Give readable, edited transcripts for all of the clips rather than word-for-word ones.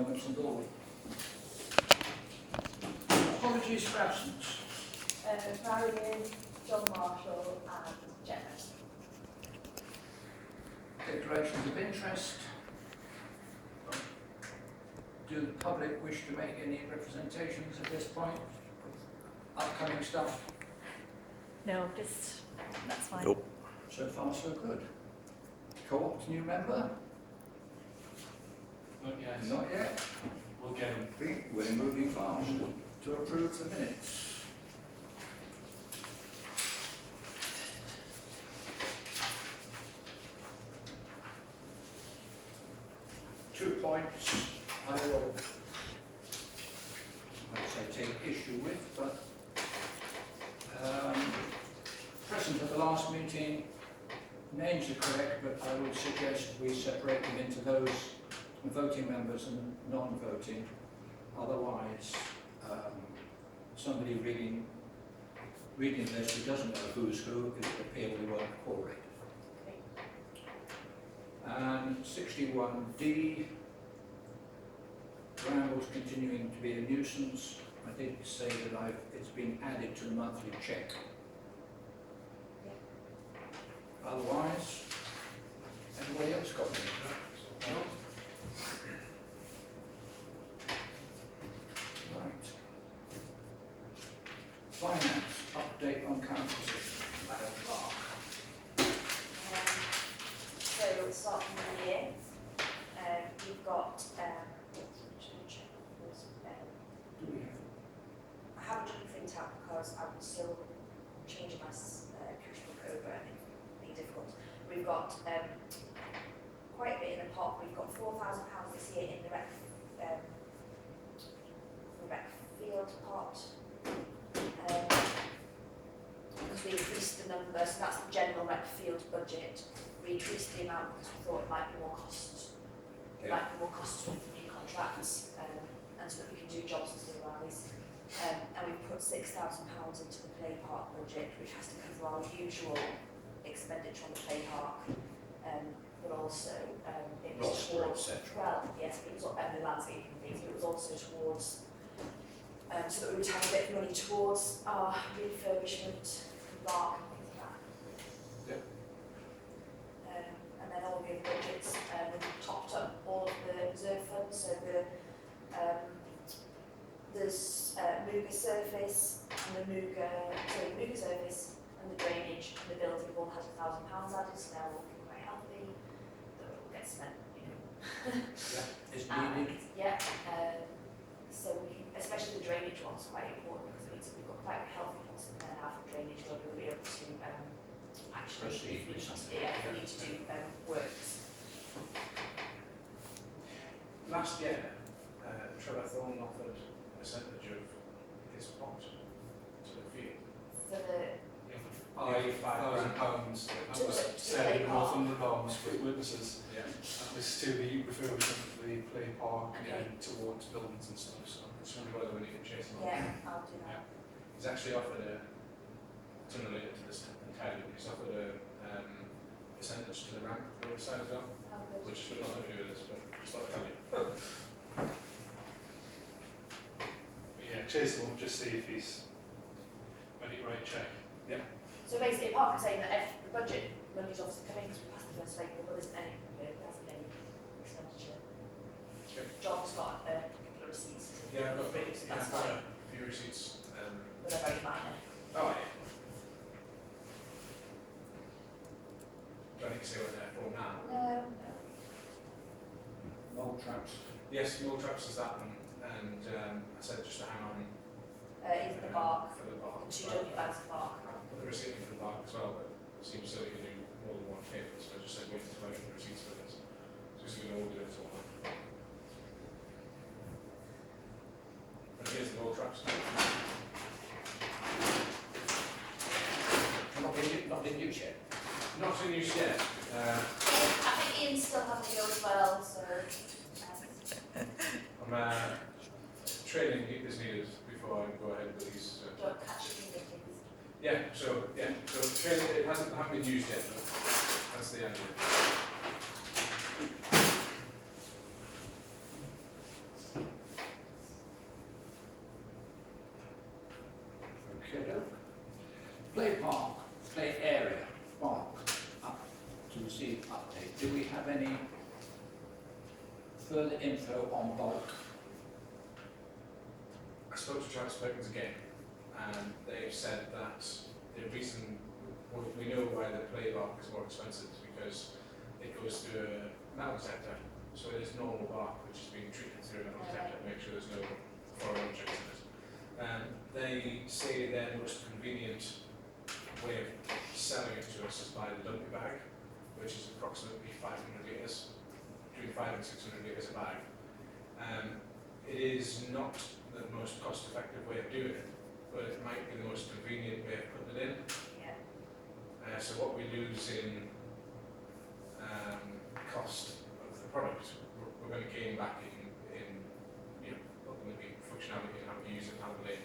appointments and all. Apologies for absence. Marion, John Marshall and Jenna. Declarations of interest. Do the public wish to make any representations at this point? Upcoming stuff? No, just, that's fine. Nope. So far so good. Co-op's new member? Not yet. Not yet. We'll get him. We're moving fast to approve the minutes. Points I will, I'd say, take issue with, but present at the last meeting, names are correct, but I would suggest we separate them into those voting members and non-voting. Otherwise, somebody reading this who doesn't know who's who is appear we weren't coordinated. And 61D. Brambles continuing to be a nuisance. I did say that it's been added to the monthly check. Otherwise, anybody else got any? No? Right. Finance, update on current position. Madam Clerk. So we'll start from the year. We've got Do we have? I haven't done the print out because I'm still changing my cash book over and it's really difficult. We've got quite a bit in the pot. We've got £4,000 this year in the rec field pot. Because we increased the number, so that's the general rec field budget. We increased the amount because we thought it might be more costs. It might be more costs with new contracts, and so that we can do jobs and still rise. And we've put £6,000 into the play park budget, which has to cover our usual expenditure on the play park, but also it was towards, well, yes, it was the landscaping things, but it was also towards, so that we would have a bit of money towards our refurbishment, park and things like that. Yep. And then all the other budgets, we've topped up all of the reserve funds, so there's Mooga surface and the Mooga surface and the drainage and the building have all had £1,000 added, so now we're looking quite healthy. That will get spent, Yeah, is needed. Yeah. So especially the drainage one's quite important because we've got quite a healthy ones in there now for drainage, where we'll be able to actually Proceed with something. if we need to do works. Last year, Trevor Thorne offered a percentage of his pot to the field. For the £5,000. That was said in Northumberland Arms with witnesses. Yeah. That was to the refurbishment of the play park Okay. and towards buildings and stuff. So I just wonder whether we need to chase him on. yeah, I'll do that. He's actually offered it's unrelated to this entirely, but he's offered a percentage to the ramp road side as well, How good. which we're not going to do with this, but just thought I'd tell you. But yeah, chase him up, just see if he's ready to write a check. So basically, apart from saying that the budget money's obviously coming because we passed the 1st of April, but there hasn't any expenditure. Okay. John's got a couple of receipts. Yeah, I've got so that's a fine, few receipts. but they're very minor. Oh, yeah. Do I need to say what they're for now? No. Mold traps. Yes, mole traps is that one, and I said just to hang on Even the bark, for the bark. the 2 W bags of bark. Put the receipt in for the bark as well, but it seems silly to do more than one paper, so I just said wait until I get the receipts for this. So we can all do it all. And here's the mole traps. Not in use yet. Not in use yet. I think Ian's still having to go as well, so. I'm training is needed before I go ahead with these. Don't catch it in the things. So training it hasn't been used yet, but that's the idea. play park, play area, park, up to receive update. Do we have any further info on bulk? I spoke to Travis Perkins again, and they've said that the reason we know why the play bark is more expensive is because it goes through a metal detector. So it is normal bark which is being treated through a metal detector to make sure there's no foreign objects in it. They say their most convenient way of selling it to us is by the dumpy bag, which is approximately 500 litres, between 500 and 600 litres a bag. It is not the most cost-effective way of doing it, but it might be the most convenient way of putting it in. Yeah. So what we lose in cost of the product, we're going to gain back in ultimately functionality and how to use it, how to link.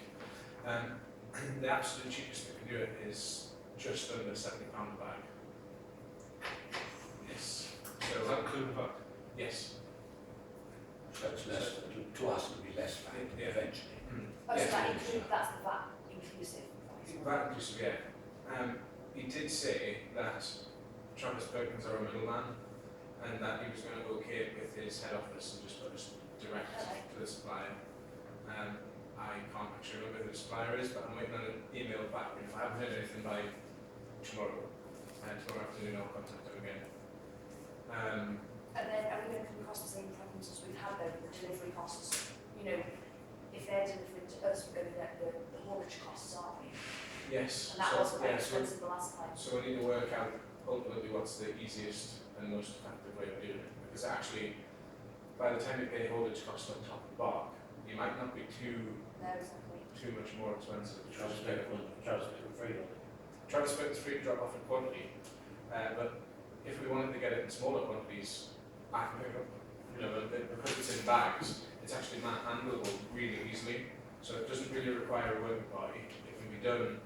The absolute cheapest that can do it is just under £70 a bag. Yes. So Does that include the VAT? yes. So it's less, to us it'll be less VAT Yeah. eventually. Oh, Yes, so that it is, include, that's the VAT inclusive price. VAT inclusive, yeah. He did say that Travis Perkins are a middleman, and that he was going to okay it with his head office and just put us direct to the supplier. I can't actually remember who the supplier is, but I'm waiting on an email back. If I haven't heard anything by tomorrow afternoon, I'll contact them again. And then are we going to come across the same problems as we've had though with the delivery costs? You know, if they're delivering to us, we're going to get the haulage costs, aren't we? Yes. And that so, was quite yeah, so, expensive the last time. so we need to work out ultimately what's the easiest and most effective way of doing it. Because actually, by the time you pay haulage costs on top of the bark, you might not be too No, exactly. much more expensive. Travis Perkins free. Travis Perkins free to drop off in quantity, but if we wanted to get it in smaller quantities, I can pick up. Because it's in bags, it's actually handleable really easily. So it doesn't really require a working party. It can be done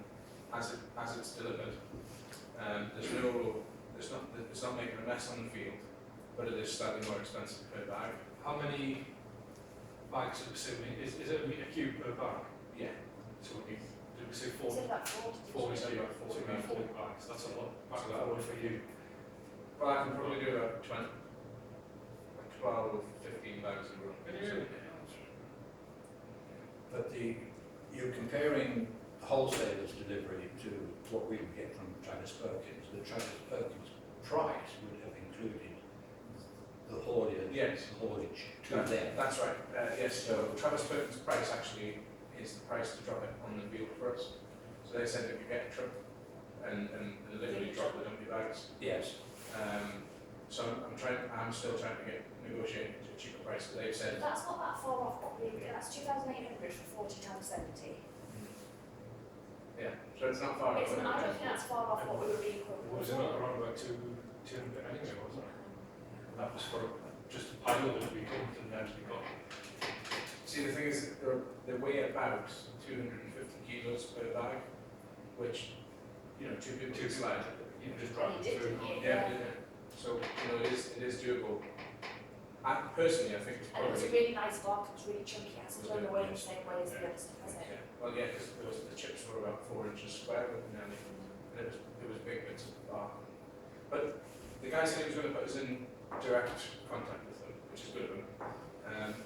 as it's delivered. It's not making a mess on the field, but it is slightly more expensive per bag. How many bags are we assuming? Is it a metre cube per bag? Yeah. So did we say Is 40? it about 40? 40, so about 40 so it'd be 40 bags. That's a lot. Back So that way for you. Well, I can probably do about 12, 15 bags in a row. Can you really? But you're comparing wholesalers' delivery to what we would get from Travis Perkins. The Travis Perkins price would have included the haulage, Yes. to them. That's right. Yes. So Travis Perkins' price actually is the price to drop it on the field for us. So they said that you get a truck and literally drop the dumpy bags. Yes. So I'm still trying to negotiate a cheaper price. But they've said That's not that far off what we, that's 2,800 for 40 times 70. yeah. So it's not far. It's, I don't think that's far off what we were being quoted. Was it not around about 200 anyway, wasn't it? That was for just a pilot that we couldn't and actually got. See, the thing is, they weigh about 250 kilos per bag, which two people Two can slide. You just And drive you it did, through. didn't you? Yeah. So it is doable. Personally, I think it's And it was a probably. really nice bark, it was really chunky, it hasn't blown away in the same way as the other stuff, has it? Yeah. Well, yeah, because the chips were about 4 inches square, nearly, and it was big bits of bark. But the guy said he was going to put us in direct contact with them, which is good of him.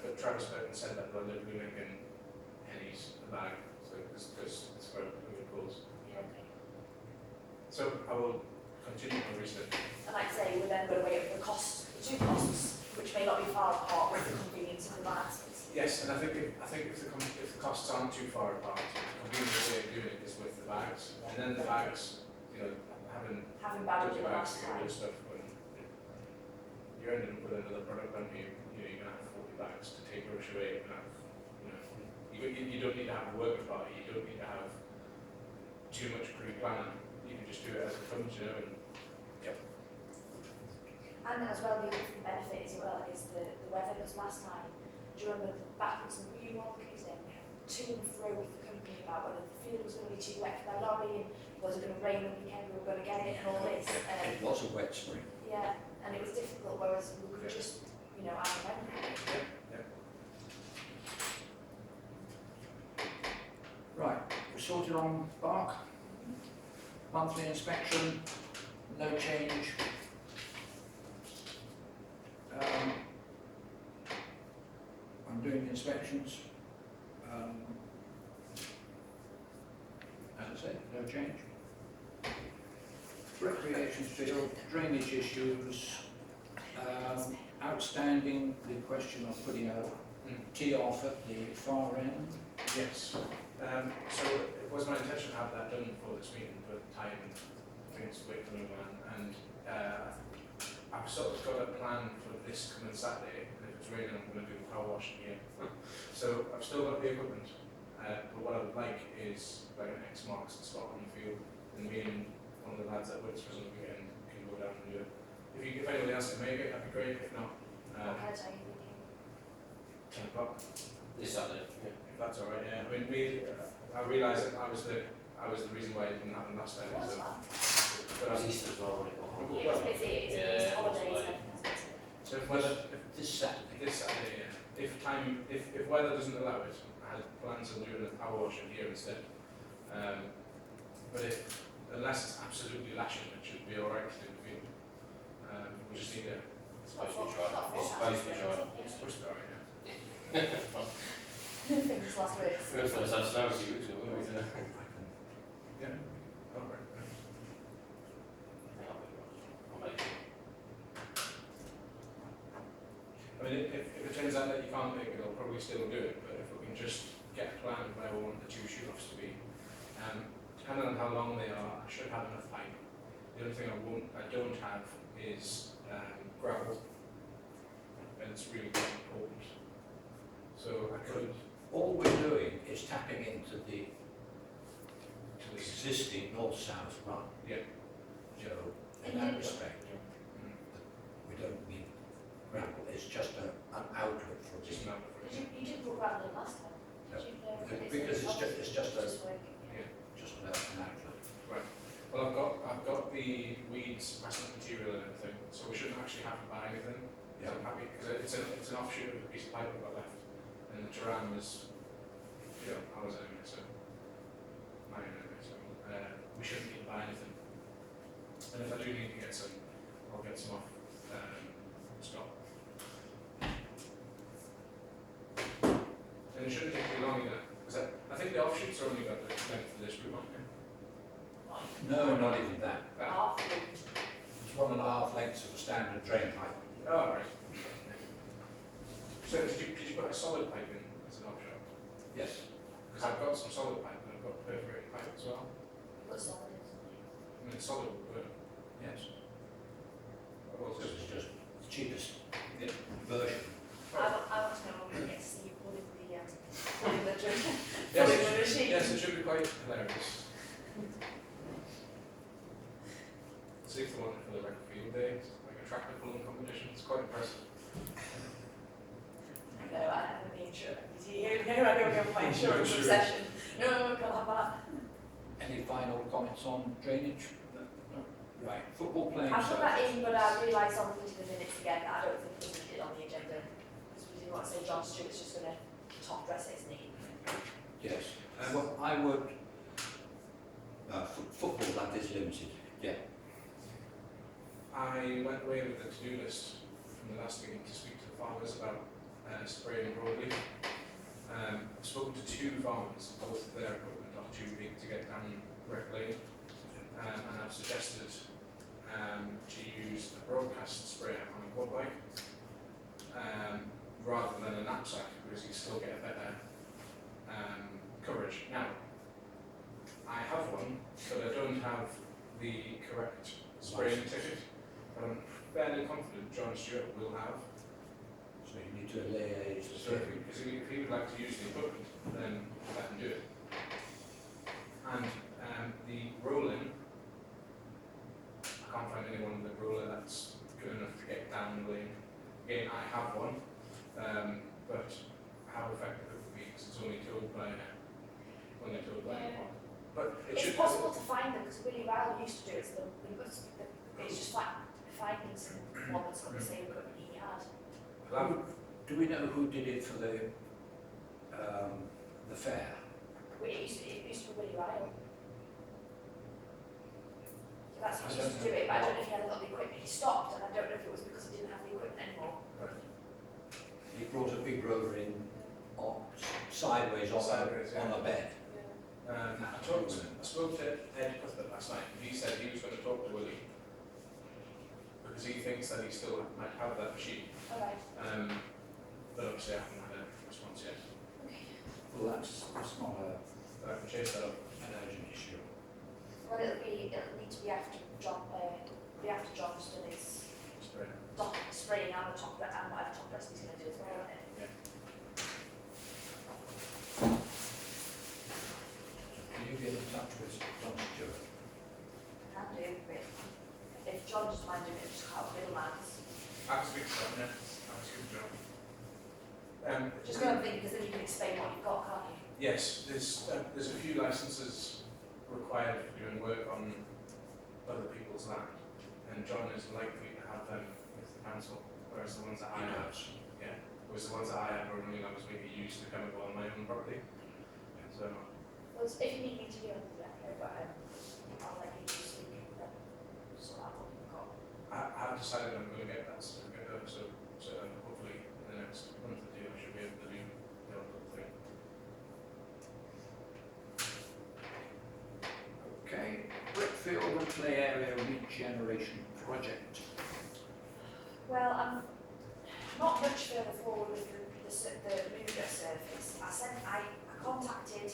But Travis Perkins said that they're literally making pennies a bag, so because it's for good cause. Yeah, okay. So I will continue my research. And like I say, we're then going to weigh up the cost, the two costs, which may not be far apart with the convenience of the bags. Yes, and I think if the costs aren't too far apart, the convenient way of doing it is with the bags, and then the bags, having Having bagged dirty it the bags last to get rid time. of stuff when you're ending up with another product, and you're going to have 40 bags to take rubbish away. You don't need to have a working party. You don't need to have too much pre-planning. You can just do it as it comes, And as well, the other benefit as well is the weather, because last time, do you remember back in some really long case then, we had to and fro with the company about whether the field was going to be too wet for their lorry, and was it going to rain on the weekend, we were going to get it, and all this. It was a wet spring. Yeah, and it was difficult, whereas we could just, add them. Right, we're sorted on bark. Monthly inspection, no change. I'm doing the inspections. As I said, no change. Recreation field, drainage issues, outstanding, the question of putting a tee off at the far end. Yes. So it was my intention to have that done for this meeting, but time things wait for no man. And I've sort of got a plan for this coming Saturday. And if it's raining, I'm going to do a power wash here. So I've still got the equipment. But what I would like is like an X marks the spot on the field, and me and one of the lads that works for us on the weekend can go down and do it. If anybody else can make it, that'd be great. If not, What kind of time are you thinking? 10 o'clock. This Saturday, yeah. If that's all right, yeah. I mean, I realised that I was the reason why it didn't happen last time. What's So, that? but It's Easter as well, wasn't it? It's busy, it's holidays. so if This Saturday. this Saturday, yeah. If weather doesn't allow it, I had plans on doing a power wash in here instead. But unless it's absolutely lashing, it should be all right to do the field. We just need to. It's supposed to be dry. It's supposed to be dry. It's supposed to be all right, yeah. Things last week. First time it's had snow a few weeks ago, wasn't it? Yeah. All right. I'll make it. I mean, if it turns out that you can't make it, I'll probably still do it. But if we can just get a plan of where we want the two shoot-offs to be, depending on how long they are, I should have enough pipe. The only thing I don't have is gravel, and it's really quite important. So I could All we're doing is tapping into the to this. existing north-south run. Yeah. So, in that respect, we don't need gravel, it's just an outlet for Just the, an outlet for it. You did put gravel in last time. No, Did you? because it's just an outlet. Well, I've got the weeds, passing material and everything, so we shouldn't actually have to buy anything. So I'm happy because it's an offshoot of a piece of pipe I've got left, and the terrain was, ours anyway, so mine anyway. So we shouldn't need to buy anything. And if I do need to get some, I'll get some off Scott. And it shouldn't take too long either, because I think the offshoots are only got the length of this route, aren't they? No, not even that. Half. It's 1.5 lengths of a standard drain pipe. Oh, right. So did you put a solid pipe in as an offshot? Yes. Because I've got some solid pipe and I've got perforated pipe as well. What's solid? I mean, it's solid would work. Yes. Well, Because it's just the cheapest version. I want to know when we get to see you pulling the drink. Yes, Pulling the machine. yes, it should be quite hilarious. Sixth one for the Recreation Field Day, it's like a tractor pulling competition. It's quite impressive. No, I have the insurance. I don't go for my insurance Insurance. session. No, can't have that. Any final comments on drainage? No. Right, football playing I put that surface. in, but I realised on looking at the minutes again that I don't think we needed it on the agenda. Because we didn't want to say John Stewart's just going to top dress it, isn't he? Yes. Well, I would, football that is limited, yeah. I went away with the to-do list from the last meeting to speak to the farmers about spraying broadleaf. I've spoken to 2 farmers, both of their equipment are too big to get down Rec Lane, and I've suggested to use a broadcast sprayer on a quad bike rather than a knapsack, because you still get a better coverage. Now, I have one, but I don't have the correct spraying ticket. But I'm fairly confident John Stewart will have. So you need to liaise So if he would like to use the equipment, then let him do it. And the rolling, I can't find anyone with a roller that's good enough to get down the lane. Again, I have one, but how effective it would be, because it's only towed by one. But it It's should. possible to find them because Willie Ryle used to do it. So it's just like finding someone that's got the same equipment he had. Do we know who did it for the fair? It used to be Willie Ryle. That's how he used to do it, but I don't know if he hadn't got the equipment. He stopped, and I don't know if it was because he didn't have the equipment anymore. He brought a big roller in sideways on a bed. I spoke to Ed Cuthbert last night, and he said he was going to talk to Willie because he thinks that he still might have that machine. Alright. But obviously I haven't had a response yet. Well, that's not But I can chase that up. an urgent issue. Well, it'll need to be after John's done his Spray. spraying and the top, and whatever top dress he's going to do as well, isn't it? Can you get in touch with John Stewart? Can do, but if John doesn't mind doing it, just cut out middleman. I can speak to John, yeah. I can speak to John. Just go and think, because then you can explain what you've got, can't you? Yes, there's a few licences required for doing work on other people's land, and John is likely to have them with the council, whereas the ones that I have, whereas the ones that I have are only allowed to maybe used to come on my own property. So, Well, if you need me to do it, but I'll let you just sort out what you've got. I've decided I'm going to get that certificate though, so hopefully in the next month or two I should be able to do the whole thing. Okay, Brickfield and Play Area Regeneration Project. Well, I'm not much further forward with the Luga surface. I contacted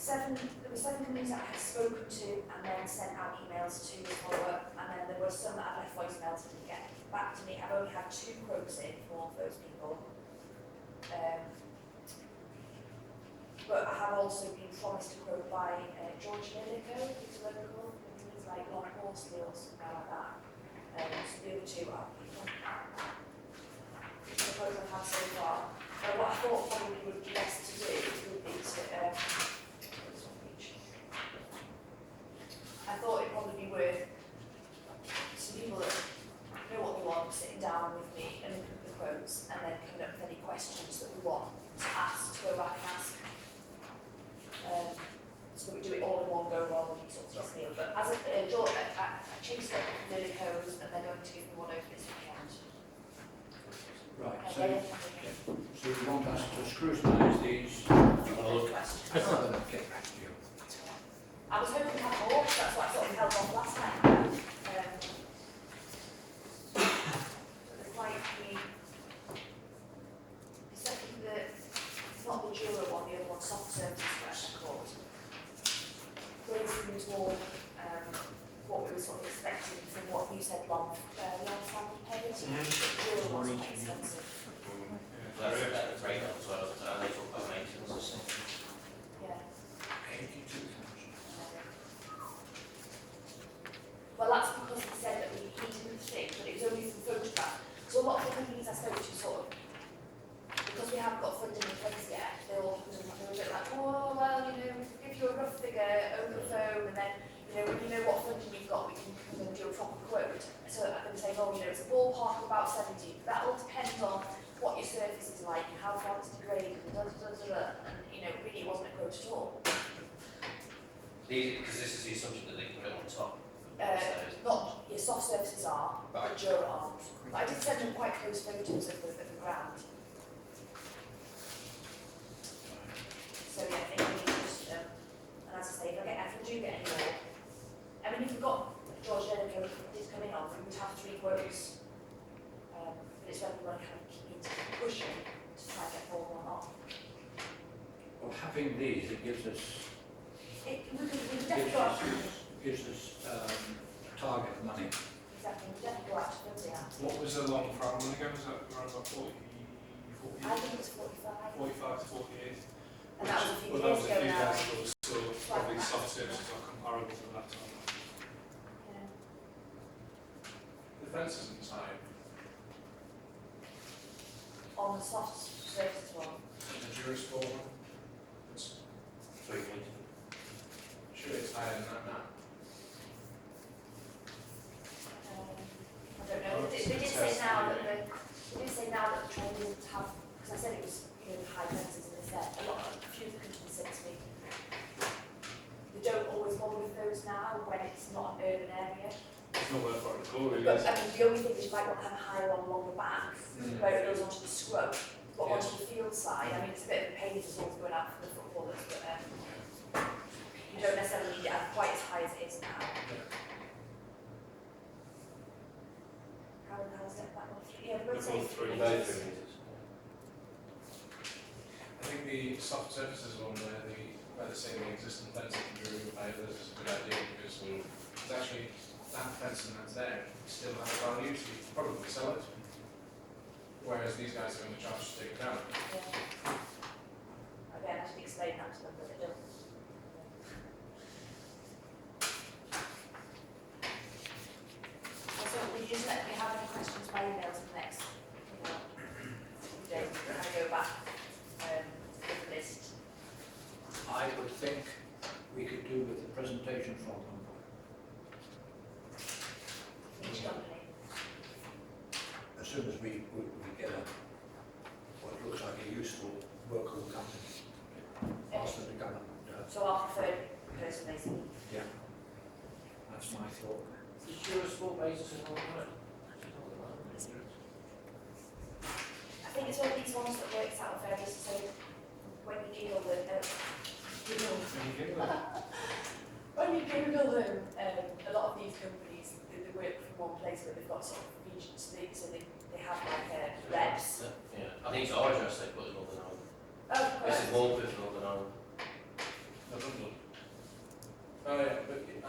there were 7 companies that I had spoken to and then sent out emails to follow up, and then there were some that I left voicemails and didn't get back to me. I've only had 2 quotes in from all of those people. But I have also been promised a quote by George Lillico, who's local, he's like Long Horsley or something like that. So the other 2 are which is the quote I've had so far. What I thought probably would be best to do would be to, I thought it'd probably be worth some people that know what they want sitting down with me and looking at the quotes and then coming up with any questions that we want to ask, to go back and ask. So we do it all in one go rather than sort of deal. But as I chased up Lillico's and they're going to give me one over this weekend. Right, So so you want us to scrutinise these? questions. Rather than get back to you. I was hoping to have more, that's why I sort of held off last time. It's like the second, not the Jura one, the other one, soft services, whatever they're called. Those seemed more what we were sort of expecting from what you said, long family paid. Jura was quite expensive. That's a great as well, they talk about maintenance and stuff. Yeah. 82,000. Well, that's because he said that he didn't think that it was only from photograph. So a lot of the companies I spoke to sort of, because we haven't got funding in place yet, they were a bit like, oh, well, you know, we can give you a rough figure over the phone, and then, you know, when you know what funding you've got, we can come and do a proper quote. So I'm going to say, oh, you know, it's a ballpark of about 70. That all depends on what your surface is like, and how far it's degraded, and and, you know, really it wasn't a quote at all. Because this is the assumption that they can put it on top. Not your soft surfaces are, but Jura aren't. But I did send them quite close photos of the ground. So yeah, I think we need to just, and as I say, if I do get any more, I mean, if we've got George Lillico is coming on, we would have 3 quotes. But it's whether we want to kind of keep pushing to try and get more or not. Well, having these, it gives us We could definitely go out to target of money. exactly, we definitely go out to Philly out. What was the long farm one again? Was that around about 40, I think it's 45. 45 to 48? And that was a few Well, that years was a ago few now. years ago, so probably soft services are comparable to that time. Yeah. The fence isn't high. On the soft surfaces one. The Jura's one. It's 3 meters. sure it's higher than that now. I don't know. They did say now that the train didn't have, because I said it was, you know, the high fences, and they said a few of the companies said to me, they don't always bother with those now when it's not an urban area. There's nowhere for it to go, really. But I mean, the only thing is you might want to have a higher one along the back, where it goes onto the scrub, but onto the field side. I mean, it's a bit of a pain if it's all going out for the footballers, but you don't necessarily need it quite as high as it is now. How the hell is it that one? Yeah, we'll say Both 3 About meters. 3 metres. I think the soft surfaces one where they're saying the existing fence can be removed by others is a good idea because it's actually that fencing that's there still has value, so you can probably sell it. Whereas these guys are going to charge to take it down. Yeah. Again, I should explain that to them, but they don't. So will you just let me have any questions by email to the next, few days when I go back with the list? I would think we could do with the presentation from them. Each company. As soon as we get what looks like a useful workable company, ask them to come and, So our preferred person, basically. yeah, that's my thought. Is your sport basis in all right? I think it's one of these ones that works out fairly, so when you Google them, when you Google them, a lot of these companies, they work from one place, but they've got sort of regions, so they have like reps. Yeah, I think it's our address they put in Northern Ireland. Oh, This is Morpeth, Northern Ireland. Northumberland. Oh yeah, but I think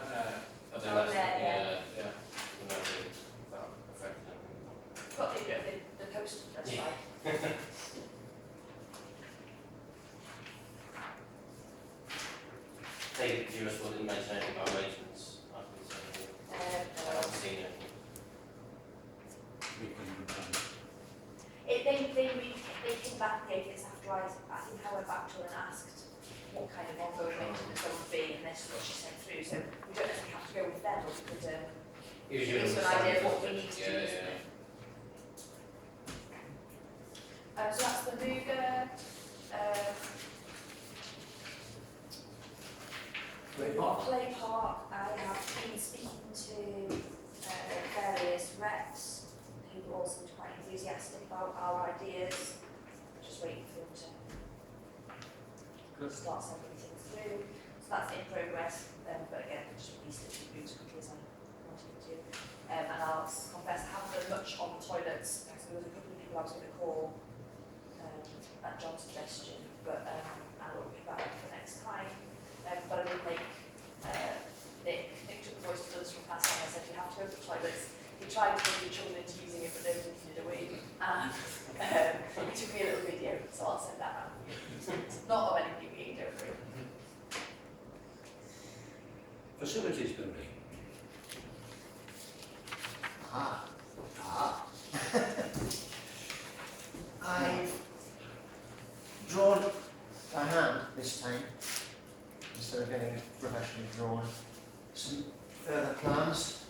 Oh, that's, yeah. yeah. And that's it. That affected them. got the post, that's Yeah. right. They give us what it makes anything about arrangements. I haven't seen it. We can, They came back ages after I think I went back to her and asked what kind of ongoing maintenance there would be, and this is what she sent through, so we don't necessarily have to go with them, but we could, Gives give us an idea of what we need to do, Yeah, isn't yeah. it? So that's the Luger, Great Park. Play Park. I have been speaking to various reps who all seemed quite enthusiastic about our ideas. Just waiting for them to start sending things through. So that's in progress, but again, just released it to you as quickly as I wanted to. And I'll confess I haven't done much on the toilets. So there was a couple of people I was going to call at John's suggestion, but I will pick that up for next time. But I did make Nick took the voice of others from past time. I said you have to go to the toilets. He tried to bring the children into using it, but nobody did away. And he took me a little video, so I'll send that out. It's not of anything being don't worry. Facilities building. Ah. I've drawn by hand this time, instead of getting professionally drawn, some further plans.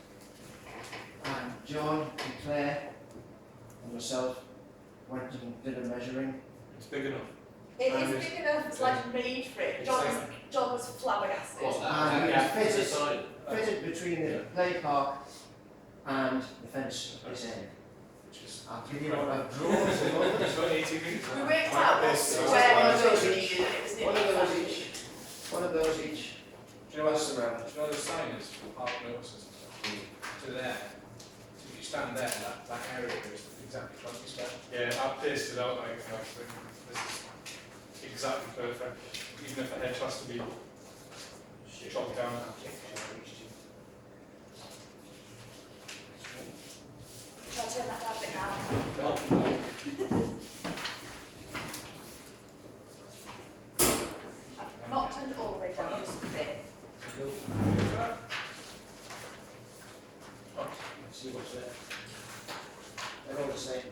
And John and Claire and myself went and did a measuring. It's big enough. It is big enough, it's like made for it. John was flabbergasted. What's that? And Yeah, it's it's a fitted, side. fitted between the play park and the fence at this end. Which is I'll give you what I've drawn at the moment. It's got 80 metres. We worked out what square metres we needed, and it was One of nearly those exactly. each. One of those each. Do you know what the sign is for park notices and stuff? To there. So if you stand there, that area is exactly 20 square. Yeah, I've paced it out like this is exactly perfect. Even if the hedge has to be chopped down. Shall I turn that down a bit now? I've not turned it all the way down, just a bit. Let's see what's there. They're all the same.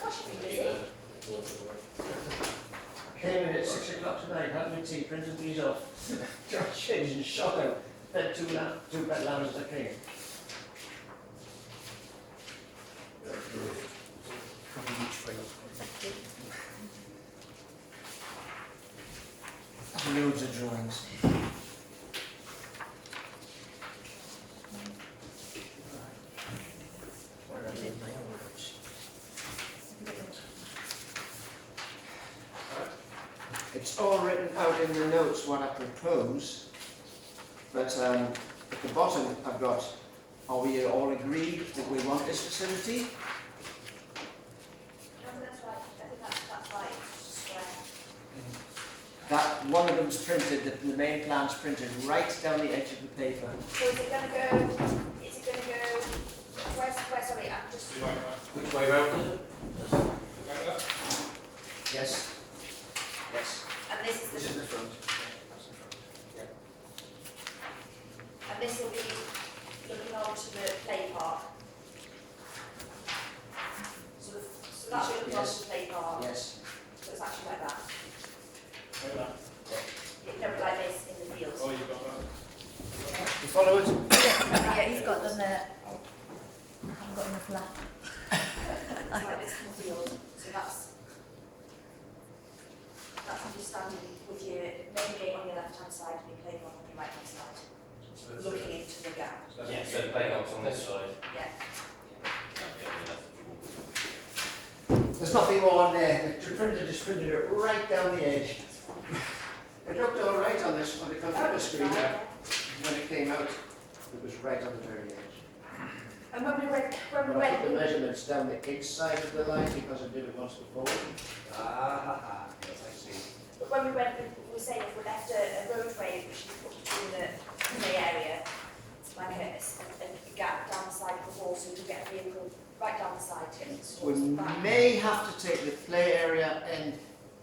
Gosh, you've been busy. I came in at 6 o'clock tonight, had my tea, printed these off. Just changed and shot out. Fed two pet lambs as I came. Copy each for you. Loads of drawings. Where are they in my own notes? It's all written out in the notes what I propose, but at the bottom I've got, are we all agreed that we want this facility? No, that's right, I think that's right, it's square. That one of them's printed, the main plan's printed right down the edge of the paper. So is it gonna go, where's, sorry, I'm just, Do you like that? Which way round is it? Like that? Yes. Yes. and this is This the, is the front. and this will be looking on to the play park. So that's looking on to the play park, Yes. so it's actually like that. Like that? No, but like this in the fields. Oh, you've got that. You follow it? Yeah, he's got them there. I haven't got enough left. It's like this in the field, so that's understanding with your main gate on your left hand side and your playground on your right hand side, So that's- looking into the gap. so that's- Yeah, so the playground's on this side. Yeah. There's nothing more on there. The printer just printed it right down the edge. It looked all right on this, on the computer screen. When it came out, it was right on the very edge. And when we But I put the went, measurements down the inside of the line because I did it once before. Yes, I see. but when we went, we were saying if we left a roadway which is put between the play area, like a gap down the side of the wall, so you get a vehicle right down the side to it. We may have to take the play area and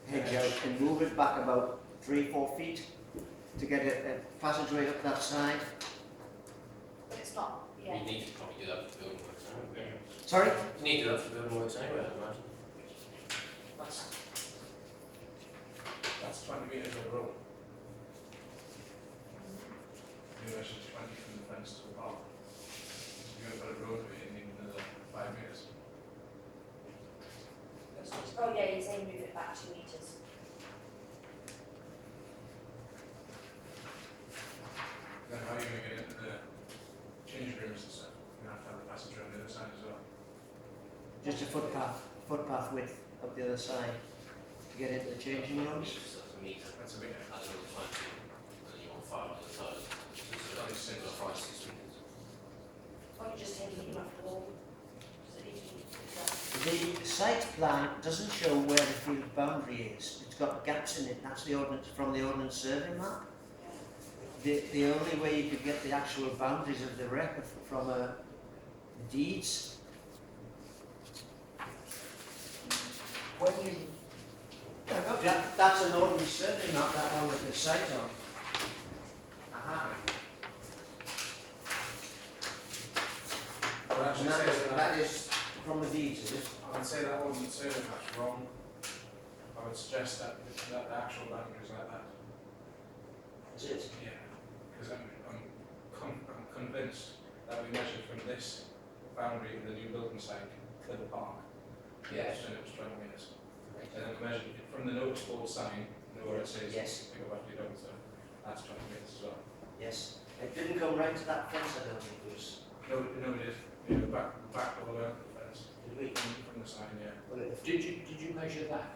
hedge out and move it back about 3-4 feet to get a passageway up that side. But it's not, yeah. You need to probably do that for building works anyway. Sorry? You need to do that for building works anyway, I'd imagine. That's 20 metres of road. You measure 20 from the fence to the park. You're going to put a roadway in, you need another 5 metres. Oh yeah, you're saying move it back 2 metres. Then how are you going to get into the changing rooms and stuff? You're going to have the passenger on the other side as well. Just a footpath width up the other side to get into the changing rooms. So it's a metre. That's a metre. That's another 20, and you want 5 on the side. So it's like Single. 5-6 metres. Or you're just taking it off the wall. So it needs to be- The site plan doesn't show where the field boundary is. It's got gaps in it. That's the ordnance from the ordnance survey map. The only way you could get the actual boundaries of the rec from deeds. When you that's an ordnance survey map, that one with the site on. Aha. I would actually And say that, that is from the deeds, is it? I would say that wasn't survey map's wrong. I would suggest that the actual boundary is like that. Is it? Yeah. Because I'm convinced that we measured from this boundary of the new building site to the park. Yes. And it was 20 metres. And then we measured it from the notice board sign, you know where it says, Yes. pick up after you don't, so that's 20 metres as well. Yes. It didn't come right to that fence, I don't think, it was. No, we did. Yeah, back all the way up the fence. Did we? From the sign, yeah. Well, Did you measure that?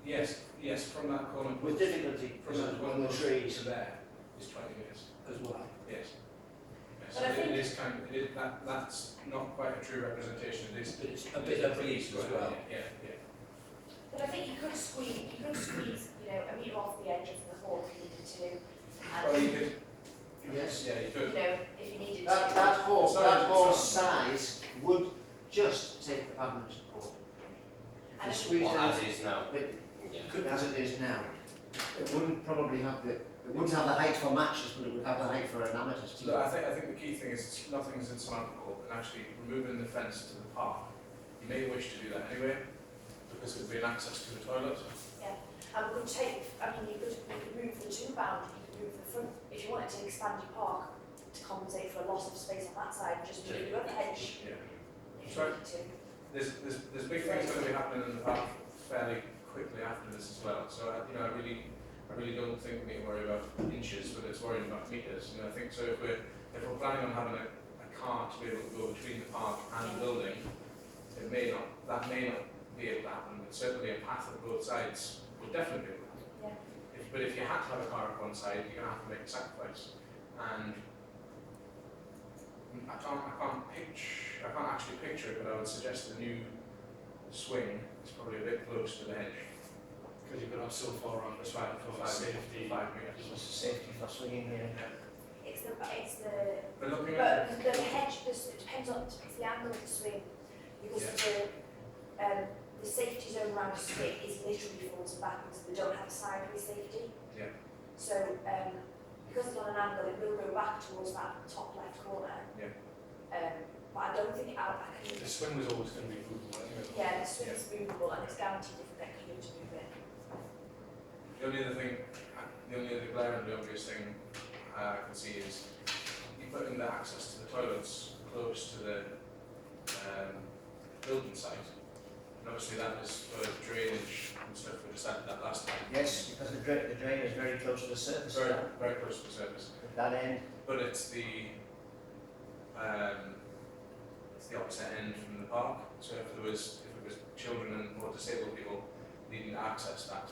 Yes, from that corner. with difficulty, From that on corner the trees. to there is 20 metres. As well. Yes. But I think- it is kind of, that's not quite a true representation. It is But it's a bit of police as well. Yeah. But I think you could squeeze, a metre off the edge of the hall if you needed to. Well, you And, could, Yes. yeah, you could. if you needed That, to. that hall, It's not- that it's hall not- size would just take the pavement support. And You if- squeeze What it as is now. but Yeah. could, as it is now. It wouldn't probably have it wouldn't have the height for matches, but it would have the height for an amateur team. So I think the key thing is nothing's insurmountable, and actually removing the fence to the park. You may wish to do that anyway, because it would be an access to the toilet. And we could you could move the two boundary, you could move the front, if you wanted to expand your park to compensate for a loss of space on that side, just move the other edge Yeah. if you Sorry? needed to. there's big things going to be happening in the park fairly quickly after this as well. So I really don't think we need to worry about inches, but it's worrying about meters. I think so. If we're planning on having a car to be able to go between the park and the building, that may not be able to happen. But certainly a path at both sides would definitely be able to happen. Yeah. But if you had to have a car at one side, you're going to have to make a sacrifice. And I can't actually picture it, but I would suggest the new swing is probably a bit close to the hedge. Because you've got so far around the side for safety. 5 metres. It's safety for swinging here. It's the, But looking but at the hedge, it depends on the angle of the swing, because the safety zone around the swing is literally forwards and backwards, they don't have a sideways safety. Yeah. So, because it's on an angle, it will go back towards that top left corner. Yeah. But I don't think I can. The swing was always going to be movable anyway. Yeah, the swing is movable and it's guaranteed if they can to move it. the only other glaringly obvious thing I can see is you put in the access to the toilets close to the building site. And obviously that is for drainage and stuff. We decided that last time. Yes, because the drain is very close to the surface. Very, very close to the surface. At that end. But it's the opposite end from the park. So if it was children or disabled people needing to access that,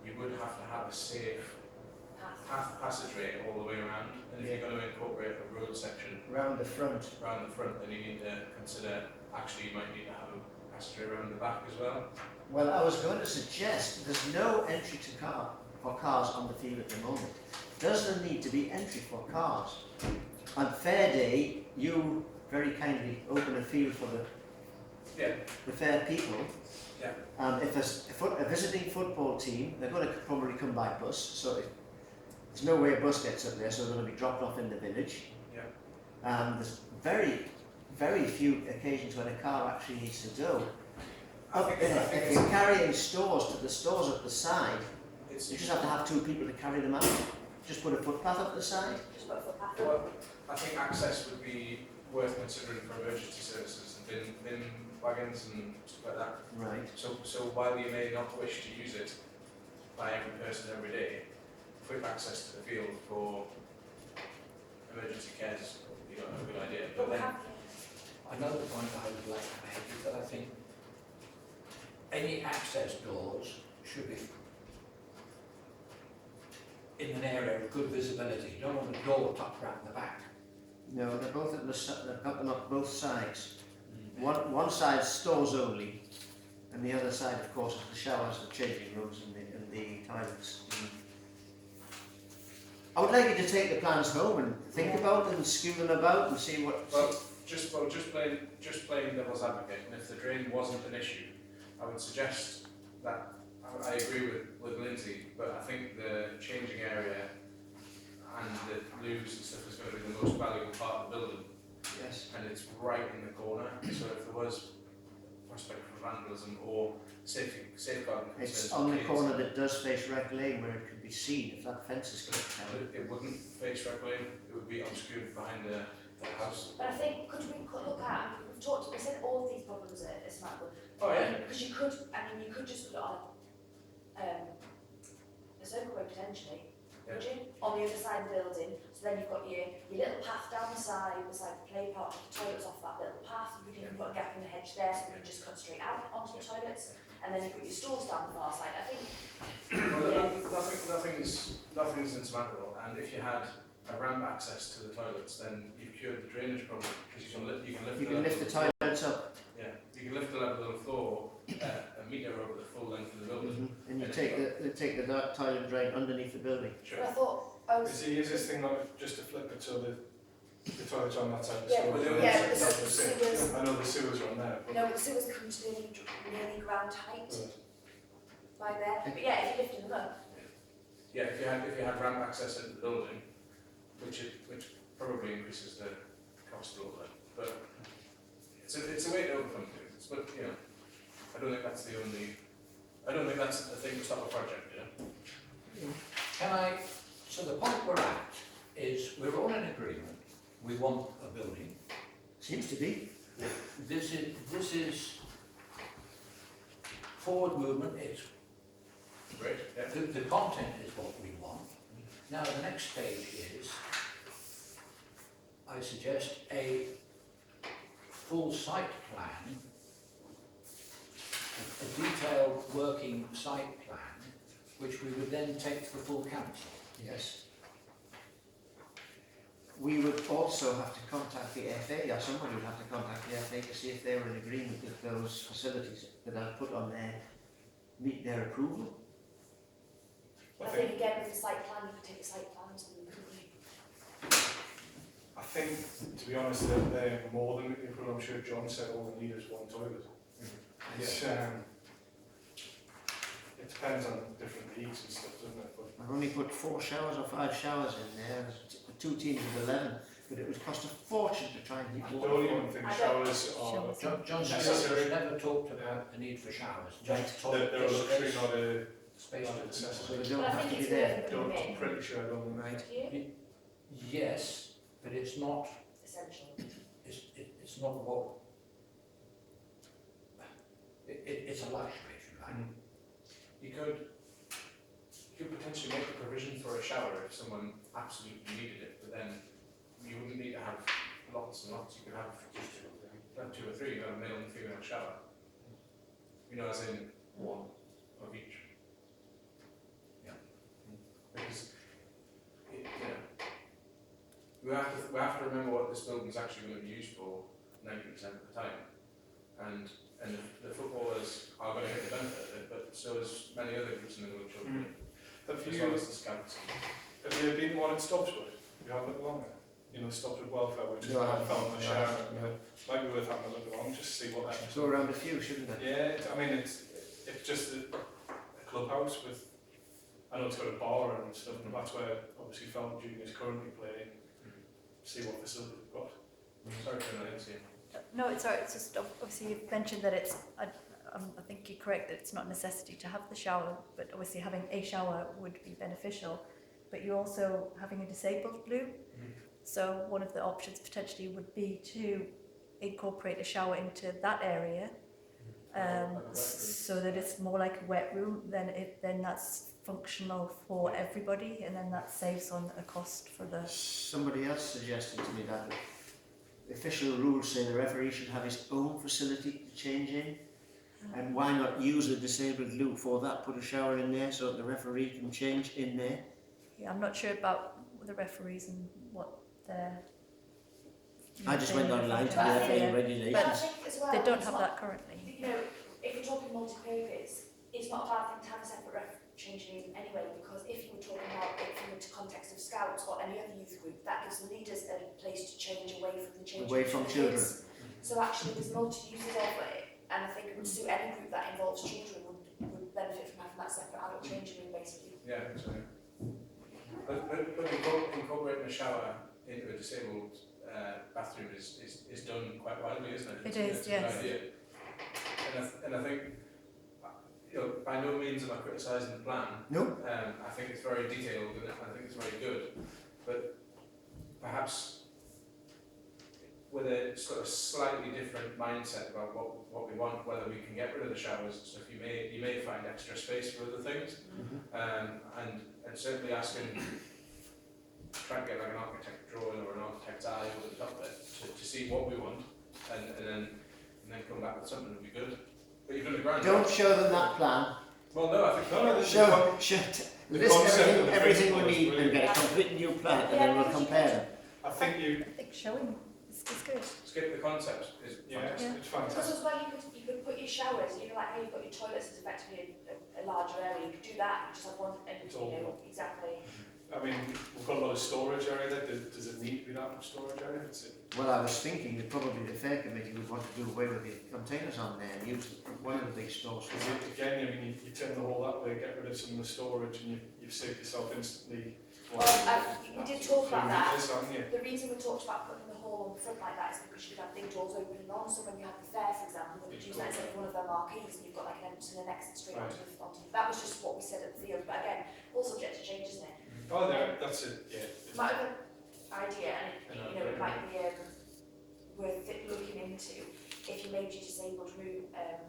you would have to have a safe passageway all the way around. And if you're going to incorporate a road section Round the front. then you need to consider actually you might need to have a passageway around the back as well. Well, I was going to suggest there's no entry for cars on the field at the moment. Does there need to be entry for cars? On Fair Day, you very kindly open a field for the fair people. Yeah. If a visiting football team, they're going to probably come by bus, so there's no way a bus gets up there, so they're going to be dropped off in the village. Yeah. There's very, very few occasions when a car actually needs to go. If you're carrying stores to the stores at the side, you just have to have 2 people to carry them out. Just put a footpath up the side. Just put a footpath. Well, I think access would be worth considering for emergency services and bin wagons and stuff like that. Right. So while you may not wish to use it by every person every day, quick access to the field for emergency care is a good idea. But then Another point I would like to make is that I think any access doors should be in an area of good visibility. You don't want the door tucked around the back. No, they're both at they've got them up both sides. One side stores only, and the other side, of course, is the showers, the changing rooms, and the toilets. I would like you to take the plans home and think about them and skew them about and see what. Just playing devil's advocate, and if the drain wasn't an issue, I would suggest that I agree with Lindsay, but I think the changing area and the loos and stuff is going to be the most valuable part of the building. Yes. And it's right in the corner, so if there was prospect for vandalism or safeguarding concerns. It's on the corner that does face Rec Lane where it could be seen if that fence is kept down. It wouldn't face Rec Lane, it would be obscured behind the house. But I think, could we look at, we said all of these problems at Smackwood. Oh yeah. Because you could just put it on a circleway potentially, would you? On the other side of the building, so then you've got your little path down the side beside the play park, the toilets off that little path, you can put a gap in the hedge there so you can just cut straight out onto the toilets, and then you've got your stores down the far side. I think. Well, nothing's insurmountable, and if you had a ramp access to the toilets, then you've cured the drainage problem because you can lift the toilets up. Yeah, you can lift the level of the floor a metre over the full length of the building. And you take the toilet drain underneath the building. Sure. But I thought, Is this thing like just to flip it so the toilet's on that side of the Yeah, store? but The yeah, other but side the of sink. sewers- I know the sewers are on there. But no, the sewers come to nearly ground height Right. by there. But yeah, if you lifted them up. Yeah, if you had ramp access into the building, which probably increases the cost a little bit, but it's a way to overcome things. But I don't think that's the thing to stop a project. So the point we're at is we're all in agreement. We want a building. Seems to be. This is forward movement, it's, Great, yeah. the content is what we want. Now the next stage is, I suggest a full site plan, a detailed working site plan, which we would then take to the full council. Yes. We would also have to contact the FA, or somebody would have to contact the FA to see if they were in agreement with those facilities that I've put on there meet their approval. I think again with the site plan, you could take the site plans and I think, to be honest, they're more than equal. I'm sure John said all they need is one toilet. It's, it depends on different needs and stuff, doesn't it? But I've only put 4 showers or 5 showers in there, 2 teams of 11, but it would cost a fortune to try and I heat don't water. even think showers are. John Necessary. Stewart never talked about the need for showers, Right. just They're obviously not a space not a to necessity. So they but don't I have think to be it's there. worth putting them I'm in. pretty sure I don't. Right. Do you? yes, but it's not, Essential. it's not what, it's a luxury, if you like. You could potentially make a provision for a shower if someone absolutely needed it, but then you wouldn't need to have lots and lots. You could have just 2 or 3. You have a male and female shower. You know, as in one of each. Yeah. Because we have to remember what this building's actually going to be used for 90% of the time, and the footballers are going to get the benefit of it, but so is many other groups in the village children, Have as well you, as the scouts. have you been one at Stopswood? You have a look along there? You know, Stopswood Welfare, which is No, I I haven't. found the No, I shower. haven't, no. Might be worth having a look along, just to see what that. Go around a few, shouldn't it? Yeah, I mean, it's just a clubhouse with, I know it's got a bar and stuff, and that's where obviously Felton Junior is currently playing. See what facility we've got. Sorry for not answering. No, it's alright. It's just obviously you've mentioned that it's. I think you're correct that it's not a necessity to have the shower, but obviously having a shower would be beneficial. But you're also having a disabled blue, so one of the options potentially would be to incorporate a shower into that area, so that it's more like a wet room. Then that's functional for everybody, and then that saves on a cost for the. Somebody else suggested to me that the official rules say the referee should have his own facility to change in, and why not use a disabled loo for that, put a shower in there so that the referee can change in there. Yeah, I'm not sure about the referees and what their. I just went online to the But I FA think- But I regulations. think as well, They don't it's have not- that currently. You know, if we're talking multi-purpose, it's not a bad thing to have a separate ref changing room anyway, because if you were talking about it from the context of scouts or any other youth group, that gives the leaders a place to change away from the changing Away room from for the children. kids. So actually there's multi-uses of it, and I think it would suit any group that involves children would benefit from having that separate adult changing room basically. Yeah, so. But incorporating a shower into a disabled bathroom is done quite widely, isn't it? It is, It's a yes. good idea. And I think, you know, by no means am I criticising the plan. No. I think it's very detailed and I think it's very good. But perhaps with a sort of slightly different mindset about what we want, whether we can get rid of the showers and stuff, you may find extra space for other things. And certainly asking, try and get like an architect drawing or an architect's eye over the top of it to see what we want, and then come back with something that would be good. But you've underground. Don't show them that plan. Well, no, I think The List concept of the everything we principle is need and brilliant. get a complete new plan, and then we'll compare them. I think you, I think showing is good. skip the concept is yeah, fantastic. it's Because fantastic. as well you could put your showers, you know, like how you've got your toilets is effectively a larger area, you could do that, you just have one, and It's you all know, exactly. I mean, we've got a lot of storage area there. Does it need to be that much storage area? Well, I was thinking that probably the Fair Committee would want to do away with the containers on there and use one of the big stores for that. Again, I mean, you turn the whole that way, get rid of some of the storage, and you've saved yourself instantly. Well, we did talk about that. Meters, haven't you? The reason we talked about putting the hall on the front like that is because you could have big doors opening on, so when you have the fair, for example, they could use that instead of one of their marquees, and you've got like an entrance and an exit straight Right. onto that was just what we said at the field, but again, all subject to change, isn't it? Oh, there, that's it. Yeah. It might have an idea, and you know, it might be worth looking into if you made your disabled room, disabled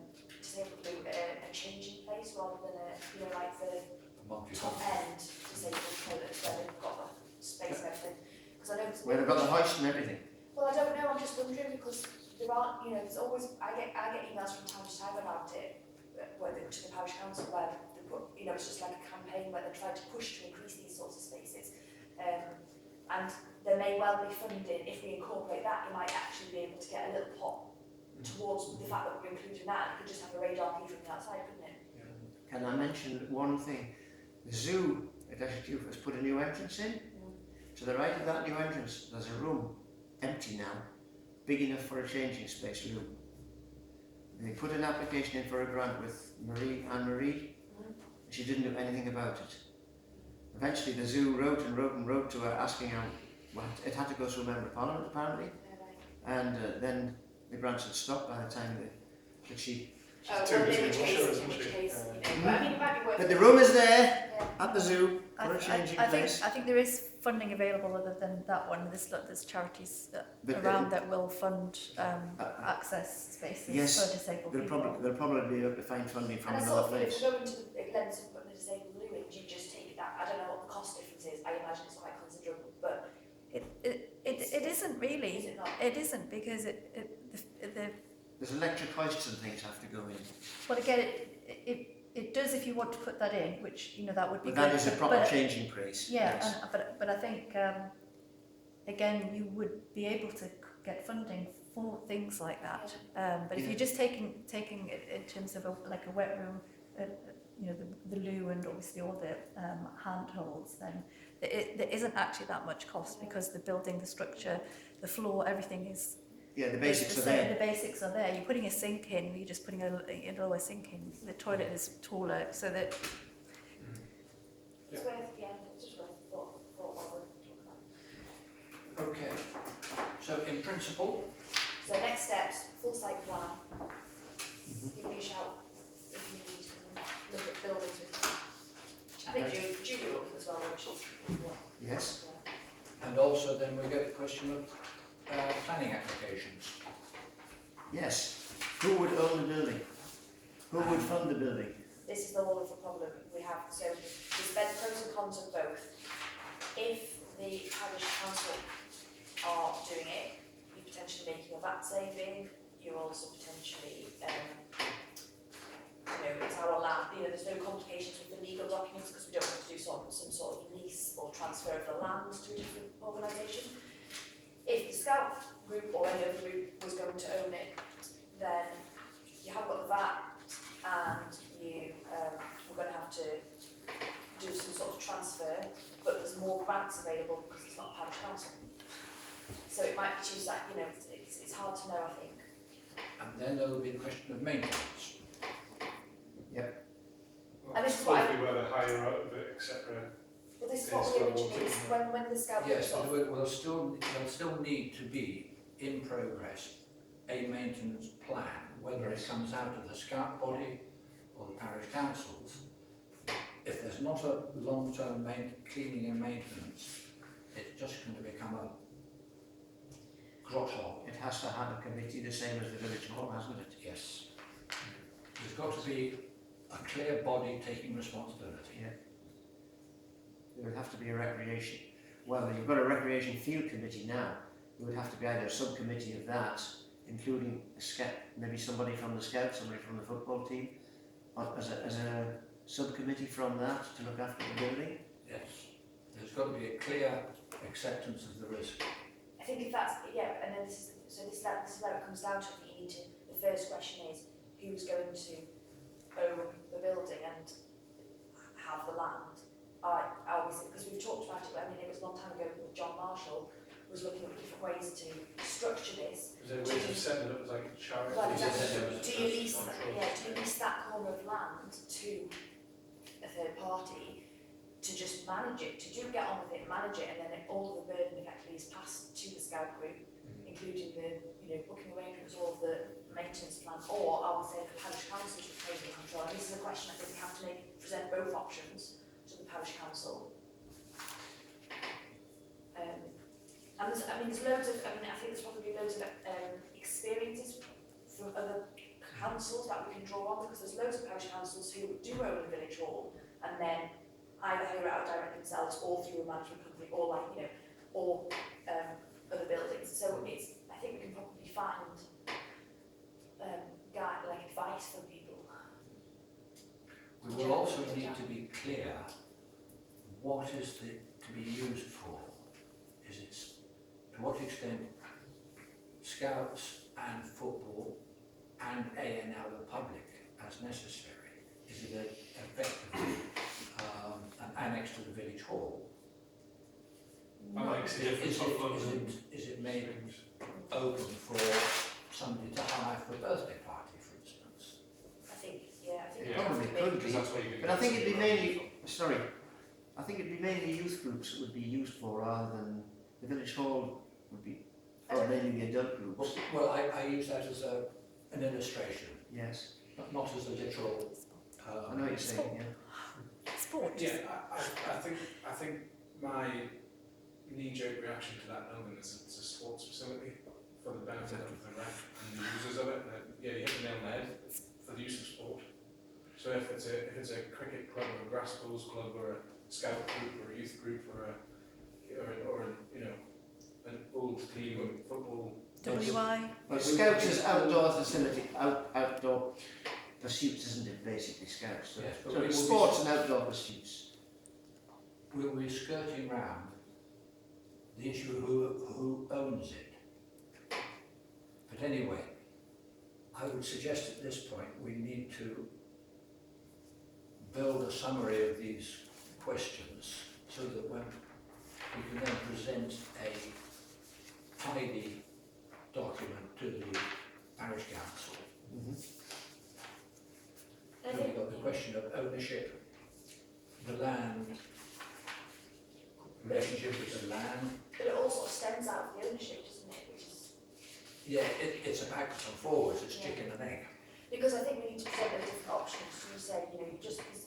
disabled loo a changing place rather than a, you know, like the top Multi-function. end disabled toilets where they've got the space and everything. Because I know there's Where they've got the hoist and everything. well, I don't know, I'm just wondering because there aren't, you know, there's always, I get emails from time to time about it, where they, to the parish council, where they put, you know, it's just like a campaign where they're trying to push to increase these sorts of spaces. And there may well be funding, if we incorporate that, you might actually be able to get a little pot towards the fact that we're including that. You could just have a radar feed from the outside, couldn't it? Can I mention one thing? The zoo at Eshetufa has put a new entrance in. To the right of that new entrance, there's a room, empty now, big enough for a changing space loo. They put an application in for a grant with Anne-Marie. She didn't do anything about it. Eventually the zoo wrote to her asking her, well, it had to go to a member of parliament apparently, and then the grants had stopped by the time that she... Oh, too well, busy in in which Russia, case, isn't in which she? case, you know, but I mean, it might be worth But the room is there yeah. at the zoo for a changing place. I think there is funding available other than that one. There's charities But around that will fund access spaces yes, for disabled people. They'll probably be able to find funding from And I another sort of feel place. if you go into the lens of putting a disabled loo in, you just take that, I don't know what the cost difference is, I imagine it's quite considerable, but It isn't really. is it not? It isn't because There's electric hoists and things have to go in. well again it does if you want to put that in, which you know that would be But that good. is a proper But- changing place. Yeah, yes. but I think again you would be able to get funding for things like that. But if Yeah. you're just taking it in terms of like a wet room, you know the loo and obviously all the handholds, then there isn't actually that much cost because the building, the structure, the floor, everything is. Yeah, the basics the are same. there. The basics are there. You're putting a sink in. You're just putting a lower sink in. The toilet is taller, so that It's worth, yeah, it's just worth thought while we're talking about it. Okay, so in principle, So next steps, full site plan. Give me a shout if you need to look at buildings with me. I think Julie will as well, won't she? Yes. and also then we get the question of planning applications. Yes. Who would own the building? Who would fund the building? This is the whole of the problem we have. So there's been pros and cons of both. If the parish council are doing it, you're potentially making a VAT saving, you're also potentially, you know, it's our land, you know, there's no complications with the legal documents because we don't have to do some sort of lease or transfer of the land to a different organisation. If the Scout group or any other group was going to own it, then you have got the VAT and you we're going to have to do some sort of transfer, but there's more grants available because it's not parish council. So it might be choose that, you know, it's hard to know, I think. And then there will be the question of maintenance. And this is what I- Hopefully where they hire out of it, etc. But this is It's what we got originally, water. when the Scout Yes, group but there'll still need to be in progress a maintenance plan, whether it comes out of the Scout body or the parish councils. If there's not a long-term cleaning and maintenance, it's just going to become a grot hole. It has to have a committee the same as the village hall, hasn't it? Yes. There's got to be a clear body taking responsibility. Yeah. There would have to be a recreation. Well, you've got a recreation field committee now. There would have to be either a subcommittee of that, including a scout, maybe somebody from the Scouts, somebody from the football team, or as a subcommittee from that to look after the building. Yes. There's got to be a clear acceptance of the risk. I think if that's, yeah, and then this is where it comes down to. I think you need to, the first question is, who's going to own the building and have the land? Obviously, because we've talked about it, I mean, it was a long time ago when John Marshall was looking at different ways to structure this. Is there ways of setting it up as like a charity? Well, Is it- exactly. Do you lease, Control. do you lease that corner of land to a third party to just manage it, to do get on with it, manage it, and then all of the burden effectively is passed to the Scout group, including the, you know, booking arrangements, all of the maintenance plan, or I would say the parish council should take the control. And this is a question I think we have to present both options to the parish council. And there's loads of, I think there's probably loads of experiences from other councils that we can draw on, because there's loads of parish councils who do own a village hall and then either hire it out directly themselves or through a management company or like, you know, or other buildings. So it's, I think we can probably find guide, like advice from people. We will also need to be clear what is it to be used for. Is it, to what extent, scouts and football and ANL the public as necessary? Is it effectively an annex to the village hall? Is it made open for somebody to hire for a birthday party, for instance? I think, yeah, I think Yeah. Probably could Because be, that's what you can but I think it'd be mainly, sorry, I think it'd be mainly youth groups that would be used for rather than the village hall would be, or mainly the adult groups. Well, I use that as an illustration, Yes, not as a literal. I know what you're saying, yeah. Sport. Yeah, I think my knee-jerk reaction to that building is it's a sports facility for the benefit of the rec and the users of it. Yeah, you hit the nail on the head for the use of sport. So if it's a cricket club or a grass bowls club or a scout group or a youth group or you know an old team of football. WI. Well, scouts is outdoor facility, outdoor pursuits, isn't it, basically, scouts? So, Yes, but so we will it's be- sports and outdoor pursuits. We'll be skirting round the issue of who owns it. But anyway, I would suggest at this point we need to build a summary of these questions so that when we can then present a tidy document to the parish council. I So think, we've got the question of ownership, the land, relationship with the land. but it all sort of stems out of the ownership, doesn't it? Which is, Yeah, it's a backwards and forwards, it's chicken and egg. because I think we need to present the different options. So you say, you know, you just, it's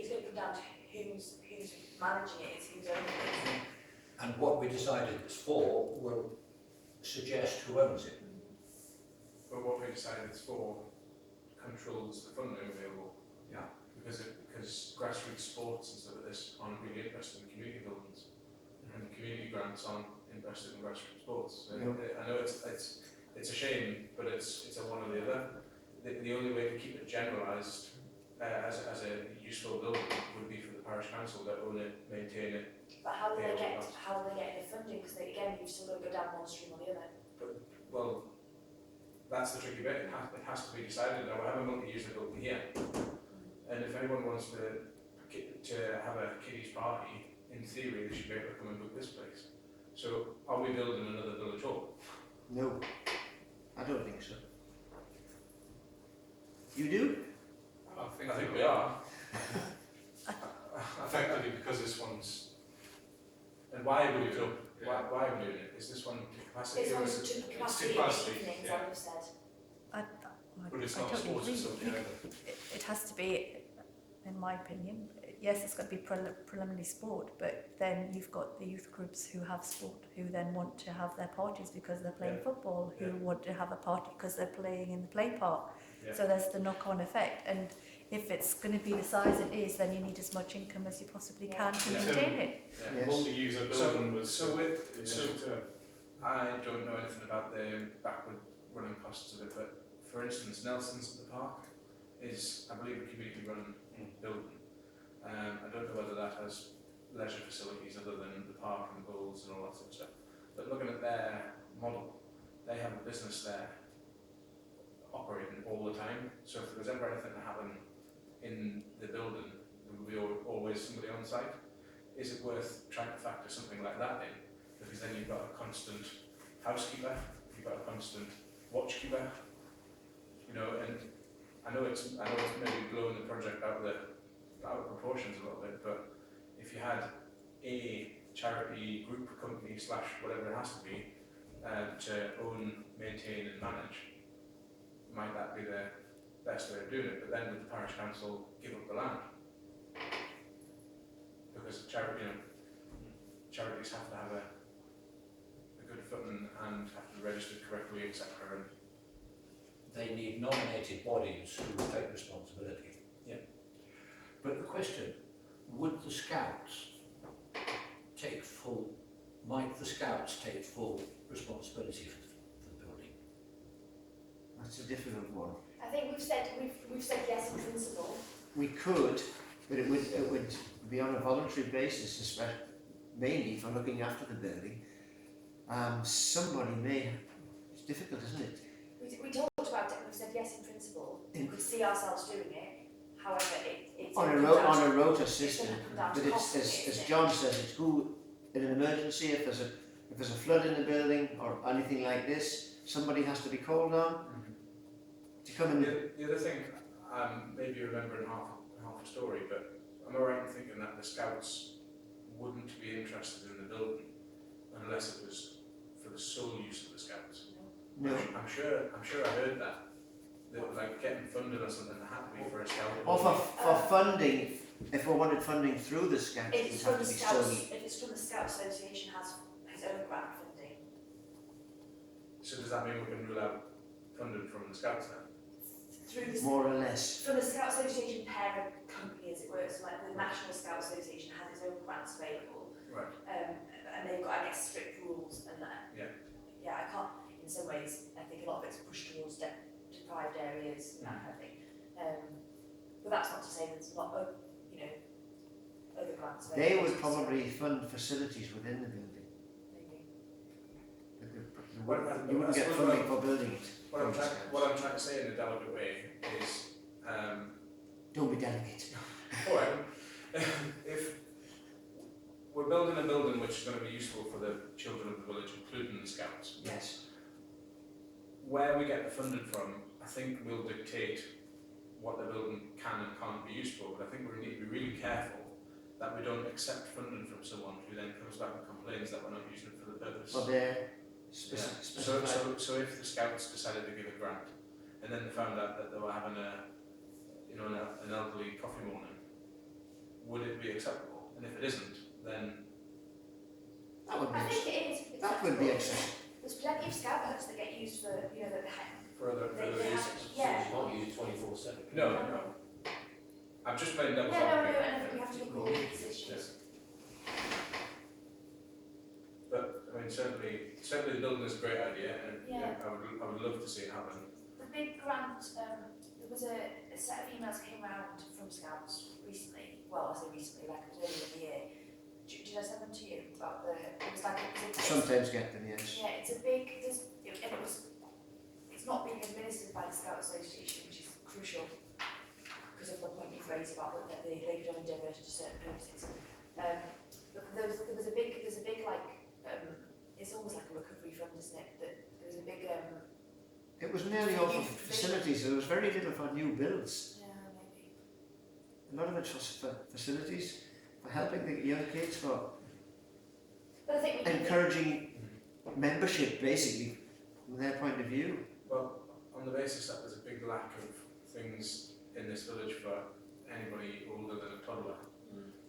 going to come down to who's managing it, it's who's owning it. And what we decided it's for will suggest who owns it. But what we decided it's for controls the funding available. Yeah. Because grassroots sports and stuff like this aren't really interested in community buildings, and community grants aren't interested in grassroots sports. So I know it's a shame, but it's a one or the other. The only way to keep it generalised as a useful building would be for the parish council to own it, maintain it. But how do they Yeah, get the funding? Because again, you've still got to go down one stream or the other. Well, that's the tricky bit. It has to be decided. Now, we have a multi-user building here, and if anyone wants to have a kiddies party, in theory, they should be able to come and book this place. So, are we building another village hall? No, I don't think so. You do? I think we are. Effectively because this one's. And why are we doing it? Why are we doing it? Is this one to capacity? It's or on is to it- capacity in capacity, the evenings, yeah. as I've said. But it's I not a totally sports agree. facility either. It has to be, in my opinion, yes, it's got to be preliminary sport, but then you've got the youth groups who have sport, who then want to have their parties because they're playing football, who want to have a party because they're playing in the play park. Yeah. So there's the knock-on effect, and if it's going to be the size it is, then you need as much income as you possibly can to Yeah. maintain it. Yeah. Yes. Multi-user building was. I don't know anything about the backward running costs of it, but for instance, Nelson's at the park is, I believe, a community run building. I don't know whether that has leisure facilities other than the park and the bowls and all that sort of stuff. But looking at their model, they have a business there operating all the time. So if there was ever anything to happen in the building, there would be always somebody on site. Is it worth trying to factor something like that in? Because then you've got a constant housekeeper, you've got a constant watchkeeper, you know, and I know it's maybe blowing the project out of proportions a little bit, but if you had a charity group company / whatever it has to be to own, maintain and manage, might that be the best way of doing it? But then would the parish council give up the land? Because charities have to have a good footing and have to be registered correctly, etc. And they need nominated bodies who will take responsibility. Yeah. But the question, would the Scouts might the Scouts take full responsibility for the building? That's a difficult one. I think we've said yes in principle. We could, but it would be on a voluntary basis, especially mainly for looking after the building. Somebody may. It's difficult, isn't it? We talked about it and we've said yes in principle. We could see ourselves doing it. However, it's On a rota system, but it's as John says, it's who in an emergency, if there's a flood in the building or anything like this, somebody has to be called on to come and. The other thing, maybe you're remembering half a story, but am I right in thinking that the Scouts wouldn't be interested in the building unless it was for the sole use of the Scouts? No. I'm sure I heard that. They were like getting funded or something that had to be for a Scout. Or for funding, if we wanted funding through the Scouts, it If would have to be solely. if it's from the Scout Association has its own grant funding. So does that mean we can rule out funding from the Scouts then? Through the More or less. from the Scout Association parent company, as it were, so like the National Scout Association has its own grants available. Right. And they've got, I guess, strict rules and that. Yeah, I can't, in some ways, I think a lot of it's pushed towards deprived areas and that kind of thing. But that's not to say there's not, other grants available. They would probably fund facilities within the building. Maybe. But you wouldn't get funding for building it. What I'm trying to say in a delicate way is, Don't be delicate. if we're building a building which is going to be useful for the children of the village, including the Scouts, Yes. where we get the funding from, I think will dictate what the building can and can't be used for. But I think we need to be really careful that we don't accept funding from someone who then comes back and complains that we're not using it for the purpose. For their Yeah. specific. So if the Scouts decided to give a grant, and then they found out that they were having an elderly coffee morning, would it be acceptable? And if it isn't, then That would I be. think it is. That would be acceptable. There's plenty of Scout huts that get used for, further they uses. have, yeah. So it's not used 24/7. No. I'm just playing devil's Yeah, no, advocate. and I think we have to look at all these issues. Yes. But I mean, certainly the building is a great idea, and Yeah. I would love to see it happen. The big grant, there was a set of emails came around from Scouts recently, well, I say recently, like it was earlier in the year. Did I send them to you about it was like, Sometimes get them, yes. yeah, it's a big, it's not being administered by the Scout Association, which is crucial because of the point you've raised about that they could only divert it to certain purposes. But there's a big it's almost like a recovery fund, isn't it? That there was a big It was nearly all for facilities. There was very little for new builds. yeah, maybe. A lot of it was for facilities, for helping the young kids, for But I think we encouraging membership, basically, from their point of view. Well, on the basis that there's a big lack of things in this village for anybody older than a toddler,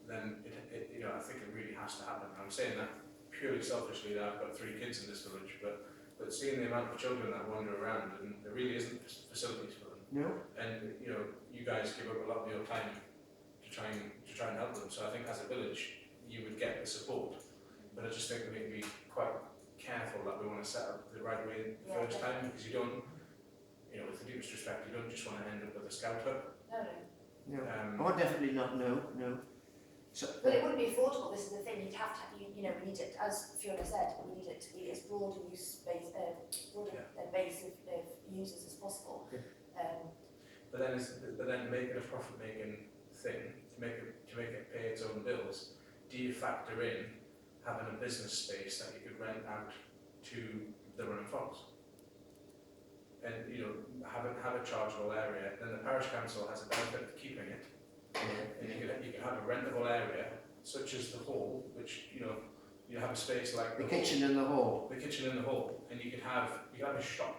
then it I think it really has to happen. I'm saying that purely selfishly, that I've got 3 kids in this village, but seeing the amount of children that wander around, and there really isn't facilities for them. No? And you guys give up a lot of your time to try and help them. So I think as a village, you would get the support. But I just think we need to be quite careful that we want to set up the right way the first time, because you don't, with the deepest respect, you don't just want to end up with a Scout hut. No. No. Oh, definitely not. No. So, But it wouldn't be affordable, this is the thing, you'd have to, we need it, as Fiona said, we need it to be as broad a base of users as possible. But then to make it a profit-making thing, to make it pay its own bills, do you factor in having a business space that you could rent out to the running fox? And have a chargeable area. Then the parish council has a benefit of keeping it. And you can have a rentable area, such as the hall, which you have a space like the kitchen and the hall. The kitchen and the hall, and you could have a shop,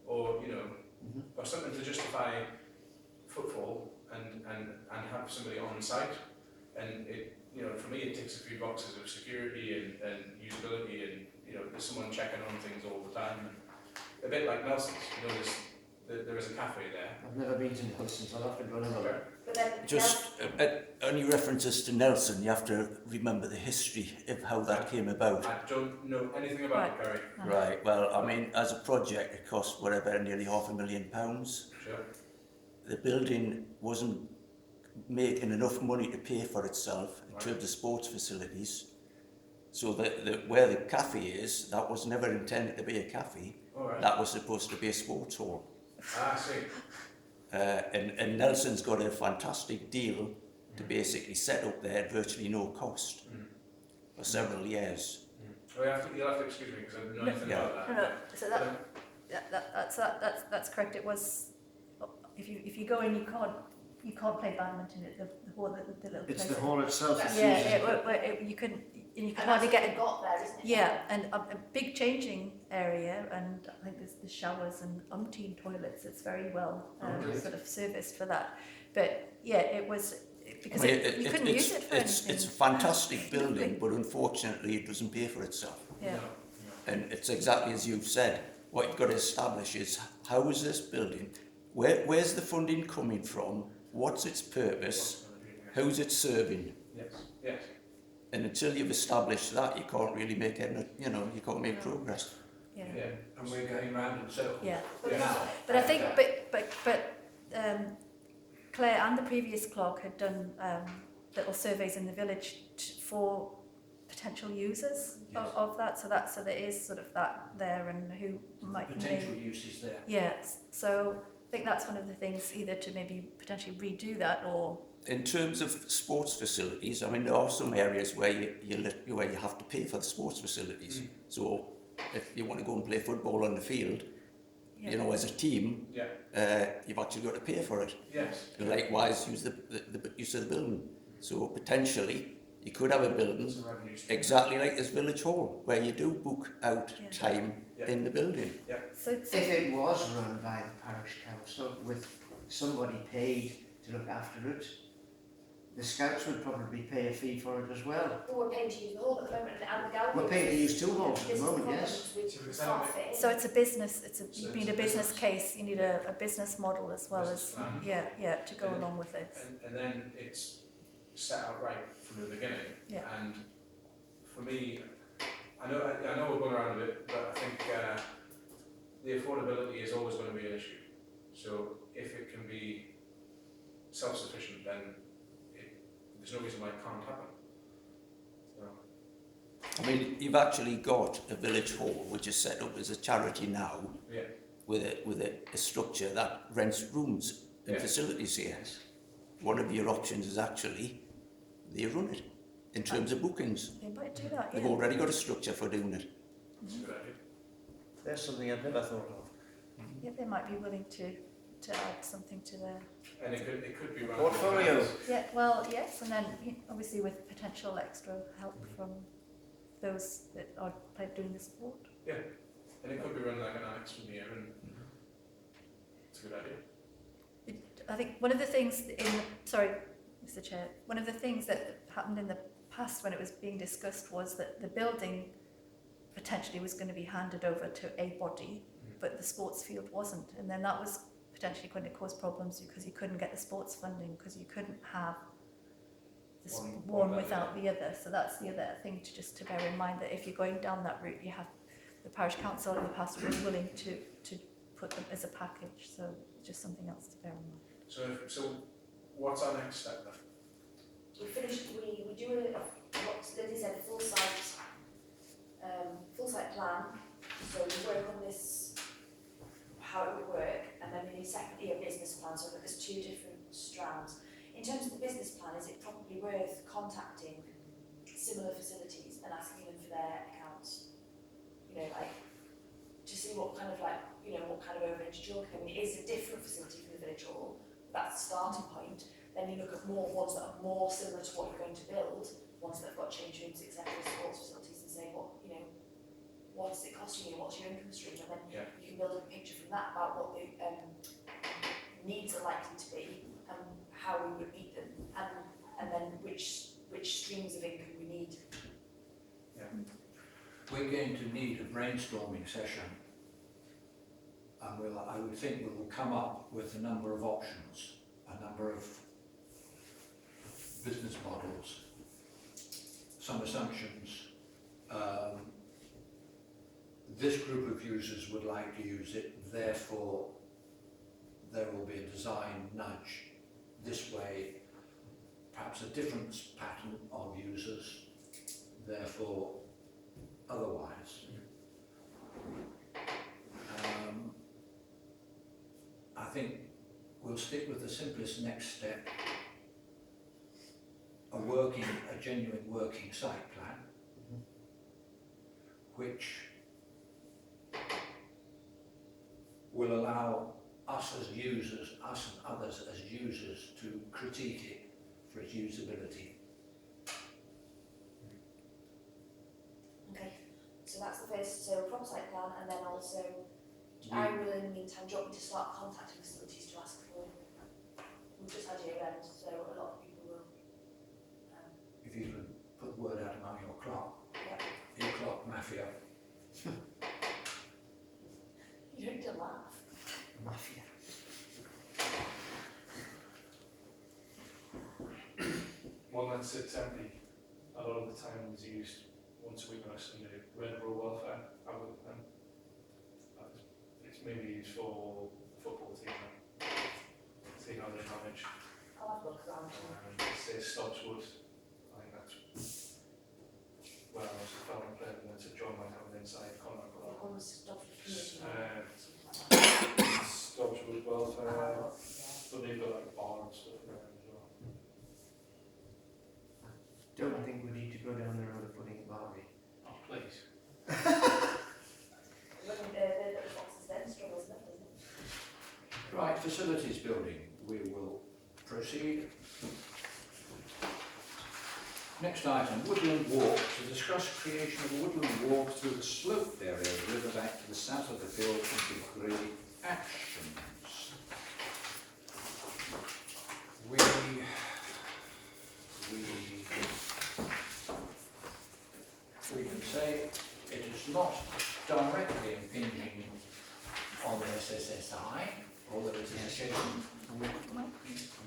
or or something to justify footfall and have somebody on site. And it for me it ticks a few boxes of security and usability, and there's someone checking on things all the time. And a bit like Nelson's, there is a cafe there. I've never been to Nelson's, I'll have to go and have a look. But then Just any references to Nelson, you have to remember the history of how that came about. I don't know anything about it, Gary. Right, well, I mean, as a project, it cost whatever, nearly £500,000. Sure. The building wasn't making enough money to pay for itself in Right. terms of sports facilities. So where the cafe is, that was never intended to be a cafe. All right. That was supposed to be a sports hall. I see. And Nelson's got a fantastic deal to basically set up there at virtually no cost for several years. Oh, you'll have to excuse me because I don't know anything Yeah. about that. No, so that's correct. It was, if you go in, you can't play badminton at the hall, the little It's place. the hall itself that's Yeah, used. you couldn't, and you can and hardly that's get what it. we've got there, isn't it? Yeah, and a big changing area, and I think there's showers and umpteen toilets. It's very well sort of serviced for that. But yeah, it was because you couldn't use it for anything. It's a fantastic building, but unfortunately it doesn't pay for itself. Yeah. No. And it's exactly as you've said. What you've got to establish is, how is this building? Where's the funding coming from? What's its purpose? Who's it serving? Yes. Yes. And until you've established that, you can't really make any, you can't make progress. Yeah. Yeah. And we're going round in circles. Yeah. Yeah. But I think, but Claire and the previous clerk had done little surveys in the village for potential users of that. So there is sort of that there, and who might Potential uses there. Yes. So I think that's one of the things, either to maybe potentially redo that, or In terms of sports facilities, I mean, there are some areas where where you have to pay for the sports facilities. So if you want to go and play football on the field, as a team, you've actually got to pay for it. Yes. And likewise, use the use of the building. So potentially, you could have a building It's a revenue stream. exactly like this village hall, where you do book out time in the building. so If it was run by the parish council with somebody paid to look after it, the scouts would probably pay a fee for it as well. But we're paying to use the hall at the moment and the gallery. We're paying to use two halls at This the is moment, problems yes. with So it's staffing. So it's a business. You So need it's a a business business. case. You need a business model as well Business as plan. to go along with this. And then it's set out right from the beginning. Yeah. And for me, I know we're going around a bit, but I think the affordability is always going to be an issue. So if it can be self-sufficient, then there's no reason why it can't happen. So, I mean, you've actually got a village hall which is set up as a charity now, yeah. with a structure that rents rooms and Yeah. facilities here. One of your options is actually they run it in terms of bookings. They might do that. They've Yeah. already got a structure for doing it. It's a good idea. There's something I've never thought of. Yeah, they might be willing to add something to their. And it could be run. Portfolio. Yeah. Well, yes, and then obviously with potential extra help from those that are doing the sport. And it could be run like an annex from here, and it's a good idea. I think one of the things sorry, Mr. Chair, one of the things that happened in the past when it was being discussed was that the building potentially was going to be handed over to a body, but the sports field wasn't, and then that was potentially going to cause problems because you couldn't get the sports funding because you couldn't have this one without the other. So that's the other thing to bear in mind, that if you're going down that route, you have the parish council in the past was willing to put them as a package. So just something else to bear in mind. So what's our next step then? We do what Lindsay said, a full site plan. So we work on this, how it would work, and then we need secondly a business plan, so that there's two different strands. In terms of the business plan, is it probably worth contacting similar facilities and asking them for their accounts? To see what kind of what kind of overage you're looking at. I mean, it is a different facility from the village hall. That's the starting point. Then you look at more ones that are more similar to what you're going to build, ones that have got change rooms, etc., sports facilities, and say what is it costing you, what's your income stream, and then you can build a picture from that about what the needs are likely to be and how we would meet them, and then which streams of income we need. We're going to need a brainstorming session and I would think we will come up with a number of options, a number of business models, some assumptions. This group of users would like to use it, therefore there will be a design nudge this way, perhaps a different pattern of users, therefore otherwise. I think we'll stick with the simplest next step, a genuine working site plan, which will allow us as users, us and others as users, to critique it for its usability. Okay, so that's the first, so proper site plan, and then also, I will in the meantime, do you want me to start contacting facilities to ask for, we've just had year end, so a lot of people will, If you can put the word out among your clerk, yeah. your clerk mafia. You don't need to laugh. Mafia. One that sits empty, a lot of the time is used once a week on a Sunday, Red Bull welfare, it's mainly used for the football team, see how they manage. I'll have a look around. It says Stobswood, I think that's where I was a Felton player, and then St John might have an inside contact with that. One was stuff with community. Stobswood welfare, but they've got like a bar and stuff around as well. Don't think we need to go down the road of putting a Barbie. Oh, please. When the responses then struggles enough, doesn't it? Right, facilities building, we will proceed. Next item, woodland walk, to discuss creation of a woodland walk through the sloped area of the riverbank to the south of the field and to agree actions. We can say it is not directly impinging on the SSSI, although it is adjacent. We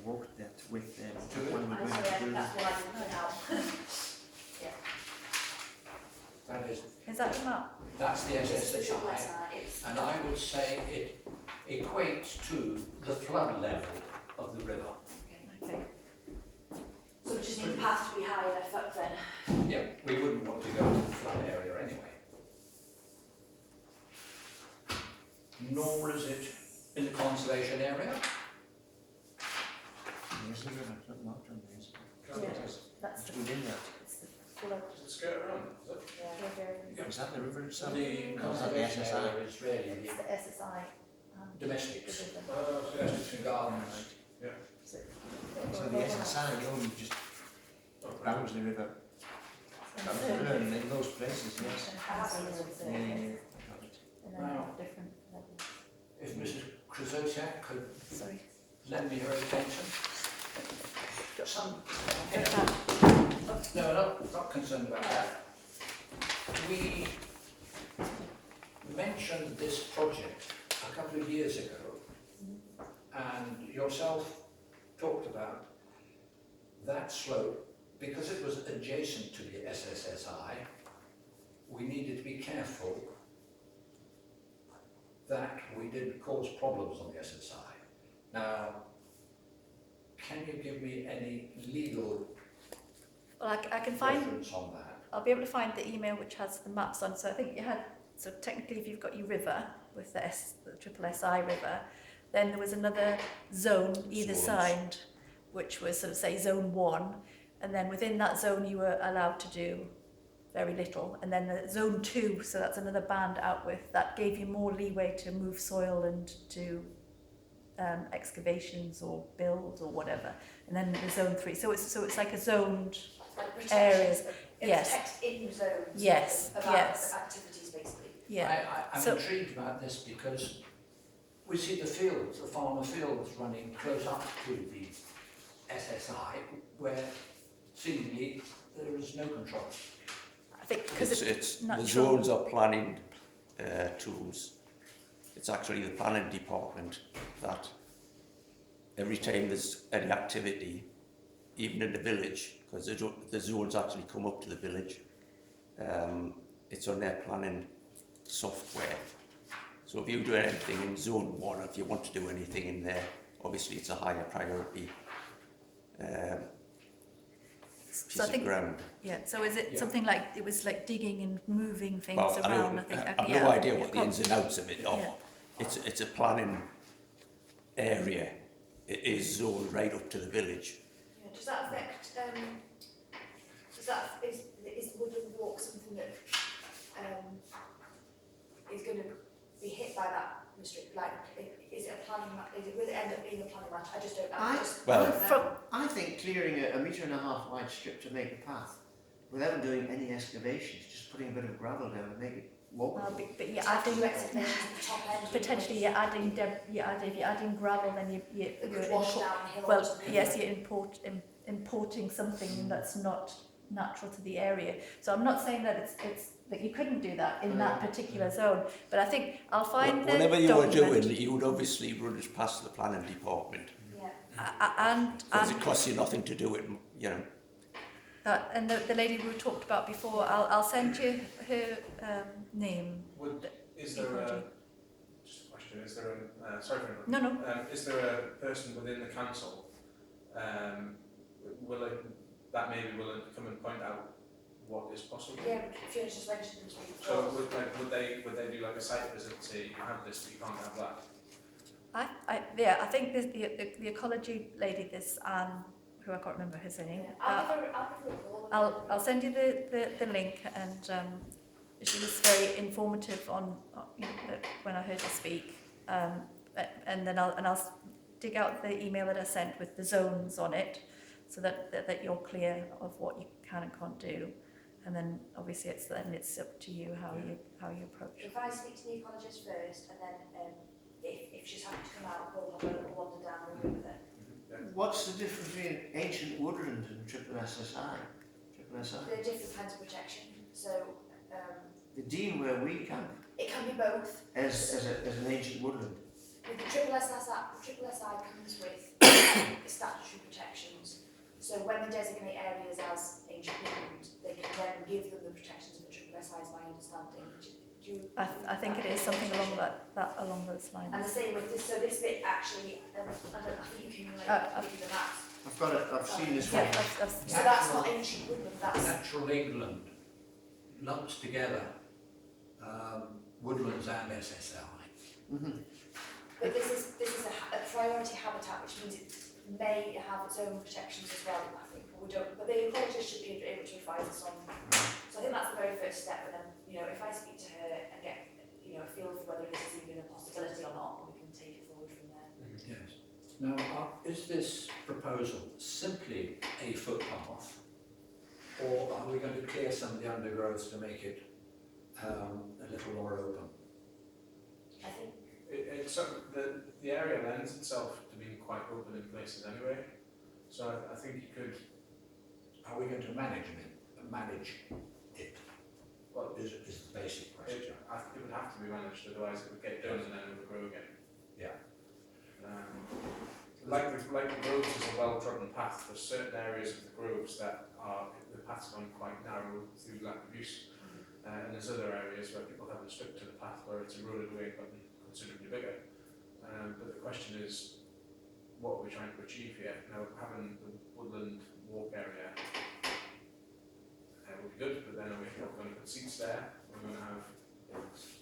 walked that with them To it? when we I'm went sorry, through. that's what I didn't put out. That Is that the map? that's the It's the SSSI, triple SI, it's, and I would say it equates to the flood level of the river. Okay. so we just need the path to be higher then. Yeah, we wouldn't want to go to the flood area anyway. Nor is it in the conservation area. There's the river, not marked on there, is it? Yeah, that's It's the, within that. it's the flood. Does it skirt around? Is it? Yeah. Is that the river itself? The Or is that the conservation SSI? area is really It's the SSI. Domestics. the river. domestics and gardens. So, So the SSI only just bounds the river. Bounds the river in those places, yes. Yeah, yeah, yeah. Got it. And then Wow. different levels. If Mrs. Krzyzosiak could Sorry. lend me her attention. Some, Okay. no, not concerned about that. We mentioned this project a couple of years ago, and yourself talked about that slope, because it was adjacent to the SSSI, we needed to be careful that we didn't cause problems on the SSI. Now, can you give me any legal Well, I can find, reference on that? I'll be able to find the email which has the maps on. So I think you had, so technically if you've got your river with the triple SI river, then there was another zone either Zones. side, which was sort of say zone 1, and then within that zone you were allowed to do very little, and then the zone 2, so that's another band out with, that gave you more leeway to move soil and to excavations or build or whatever, and then the zone 3, so it's like a zoned Like protection, areas. it Yes. protects in zones. Yes, About yes. activities basically. Yeah. I'm So- intrigued about this because we see the fields, the farmer fields running close up to the SSI, where seemingly there is no control. I think because It's the natural. zones are planning tools. it's actually the planning department that every time there's any activity, even in the village, because the zones actually come up to the village, it's on their planning software. So if you do anything in zone 1, if you want to do anything in there, obviously it's a higher priority So I piece think, of ground. yeah, so is it Yeah. something like, it was like digging and moving things Well, around, I I think. have yeah, no idea yeah, what the ins and outs of it are. Yeah. It's a planning area. It is zoned right up to the village. Yeah, does that affect, is the Woodland Walk something that, is going to be hit by that restrict, like, is it a planning, will it end up being a planning matter? I just don't know. Well- I think clearing a 1.5 metre wide strip to make a path, without doing any excavations, just putting a bit of gravel down and make it walkable. but you're I think adding, excavations at the top end. potentially you're adding, if you're adding gravel, then It you're could wash down the hill or well, something. yes, you're importing something that's not natural to the area. So I'm not saying that it's that you couldn't do that in that particular zone, but I think I'll find the Whatever you were document. doing, you would obviously run it past the planning department. Yeah. Because it costs you nothing to do it, you know. And the lady we talked about before, I'll send you her name. Is there a, just a question, is there a, sorry for No. is there a person within the council, that may be willing to come and point out what is possible? Yeah, Fiona's just mentioned them to me So before. would they do like a site visit and say, you have this, but you can't have that? I think the ecology lady, this Anne, who I can't remember her name. I'll give her a call. I'll send you the link, and she was very informative on when I heard her speak, and then I'll dig out the email that I sent with the zones on it, so that you're clear of what you can and can't do, and then obviously it's up to you how you approach. If I speak to the ecologist first, and then if she's happy to come out, we'll have a wander down the route with her. What's the difference between ancient woodland and triple SSI? They're different kinds of protection, so The Dean where we camp it can be both. as an ancient woodland. With the triple SI comes with statutory protections. So when they designate areas as ancient woodland, they can then give them the protections of the triple SI, is my understanding. I think it is something along those lines. And the same with this. So this bit actually, I think you can give you the maps. I've got it. I've seen this Yeah, one. So that's not ancient woodland. That's Natural England lumps together woodlands and SSI. But this is a priority habitat, which means it may have its own protections as well, I think. But we don't. But the ecologist should be able to advise us on. So I think that's the very first step. And then, if I speak to her and get, a feel for whether this is even a possibility or not, we can take it forward from there. Yes. Now, is this proposal simply a footpath, or are we going to clear some of the undergrowth to make it a little more open? I think The area lends itself to being quite open in places anyway, so I think you could. Are we going to manage it? Well, Is the basic question. it would have to be managed, otherwise it would get done and then it would grow again. Yeah. Like the groves is a well-trodden path. There's certain areas of the groves that the path's gone quite narrow through lack of use, and there's other areas where people haven't stuck to the path where it's eroded away and gotten considerably bigger. But the question is, what are we trying to achieve here? Now, having the woodland walk area would be good, but then are we going to put seats there? We're going to have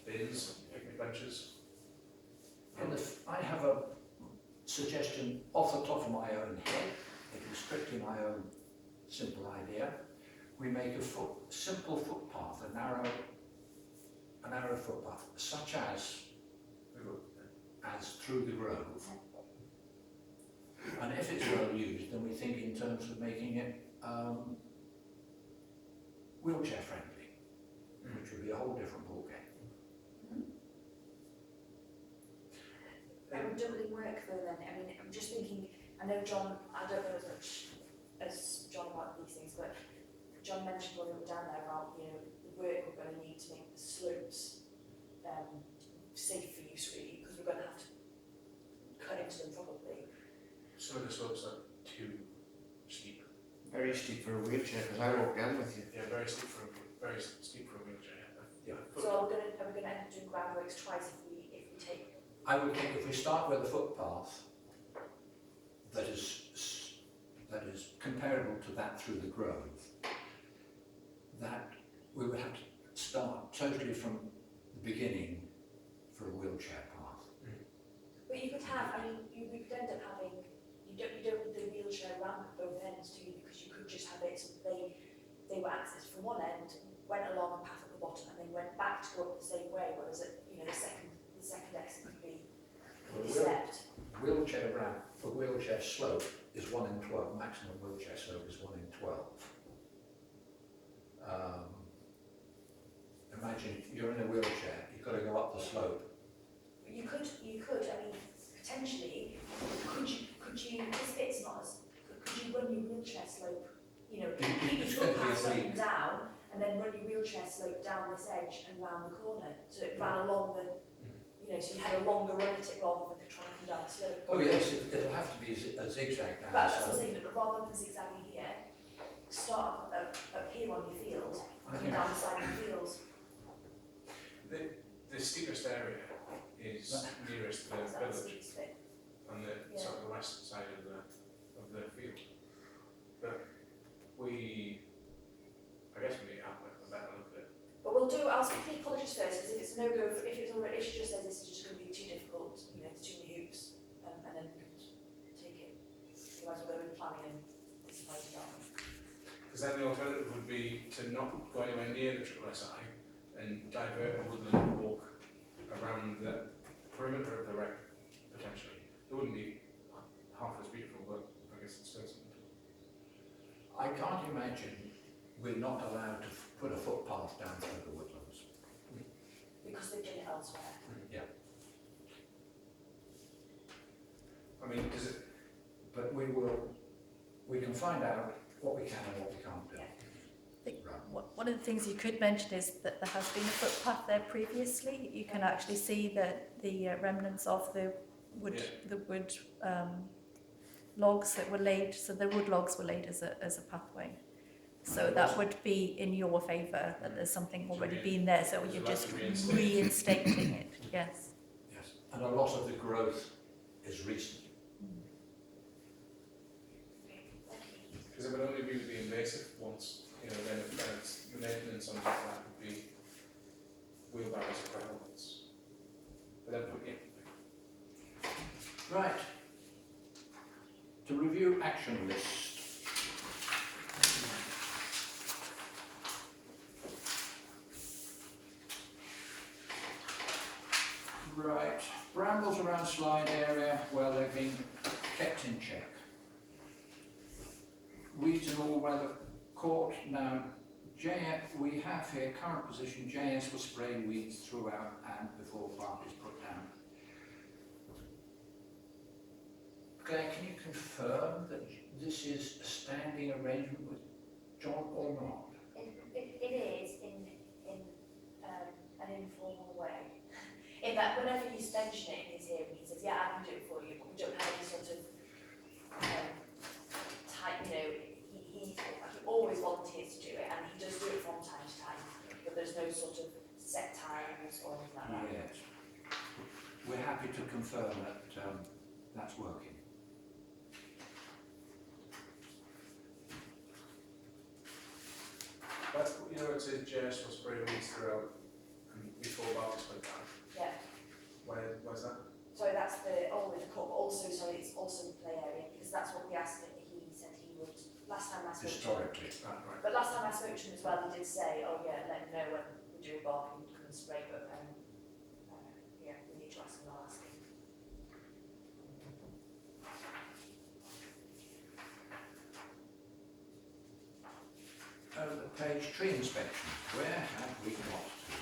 bins, picnic benches. I have a suggestion off the top of my own head. It is strictly my own simple idea. We make a simple footpath, a narrow footpath, such as through the grove. And if it's well used, then we think in terms of making it wheelchair friendly, which would be a whole different ballgame. that would doubly work though then. I mean, I'm just thinking, I know John, I don't know as much as John about these things, but John mentioned when we were down there about, the work we're going to need to make the slopes safe for use really. for a wheelchair, because I walk down with you. Yeah, very steep for a wheelchair. Yeah. So are we going to end up doing groundworks twice if we take? I would think if we start with a footpath that is comparable to that through the grove, that we would have to start totally from the beginning for a wheelchair path. But you could have, I mean, you could end up having, you don't need the wheelchair ramp at both ends, do you? Because you could just have it so they were accessed from one end, went along a path at the bottom, and then went back to go up the same way. Whereas the second exit could be stepped. Wheelchair ramp, a wheelchair slope is 1 in 12. Maximum wheelchair slope is 1 in 12. Imagine you're in a wheelchair. You've got to go up the slope. You could. I mean, potentially, could you? This bit's not as. Could you run your wheelchair slope? You know, keep It's your going to be a footpath up leap. and down, and then run your wheelchair slope down this edge and round the corner, so it ran along the. You know, so you had a longer run at it rather than trying to come down the slope. Oh yes, it'll have to be a zigzag down But the that's what I'm slope. saying, but rather than zigzagging here, start up here on your field, I and think down the side of the field. The steepest area is nearest to the That's the village, steepest bit. on the sort of the west side of the field. But I guess we need to have a better look at it. But I'll speak to the colleges first, because if it's a no-go, if she just says this is just going to be too difficult, you know, it's too many hoops, and then we can take it. Otherwise we'll go in planning and this is how you done. Because then the alternative would be to not go anywhere near the triple SI and divert a woodland walk around the perimeter of the wreck, potentially. It wouldn't be half as beautiful, but I guess it's still something. I can't imagine we're not allowed to put a footpath down through the woodlands. Because they've done it elsewhere. I mean, does it? But we can find out what we can and what we can't do. Yeah. I think one of the things you could mention is that there has been a footpath there previously. You can actually see the remnants of the wood logs that were laid. So the wood logs were laid as a pathway. So that would be in your favour, that there's something already been there. So you're just reinstating it. Yes. Yes, and a lot of the growth is recent. Because it would only be the invasive ones, you know, then it's the maintenance on top of that would be wheelbarrows and gravel ones. But then, yeah. Right. To review action list. Right, brambles around slide area, well, they've been kept in check. Weeds in all weather court. Now, we have here current position, JS will spray weeds throughout and before plant is put down. Claire, can you confirm that this is a standing arrangement with John or not? It is in an informal way. In that whenever he's mentioning it in his hearing, he says, yeah, I can do it for you, but we don't have any sort of type, you know, he always volunteers to do it, and he does do it from time to time, but there's no sort of set times or anything like that. Yes. We're happy to confirm that that's working. That's, you know, it says JS will spray weeds throughout before barley's put down. Yeah. Where's that? So that's the with the cup. Also, sorry, it's also the play area, because that's what we asked him. He said he would. Last time I spoke to him. Historically. Right. But last time I spoke to him as well, he did say, oh yeah, let him know when we do a bark and come and spray, but yeah, we need to ask him, I'll ask him. Over the page, tree inspection. Where have we got to?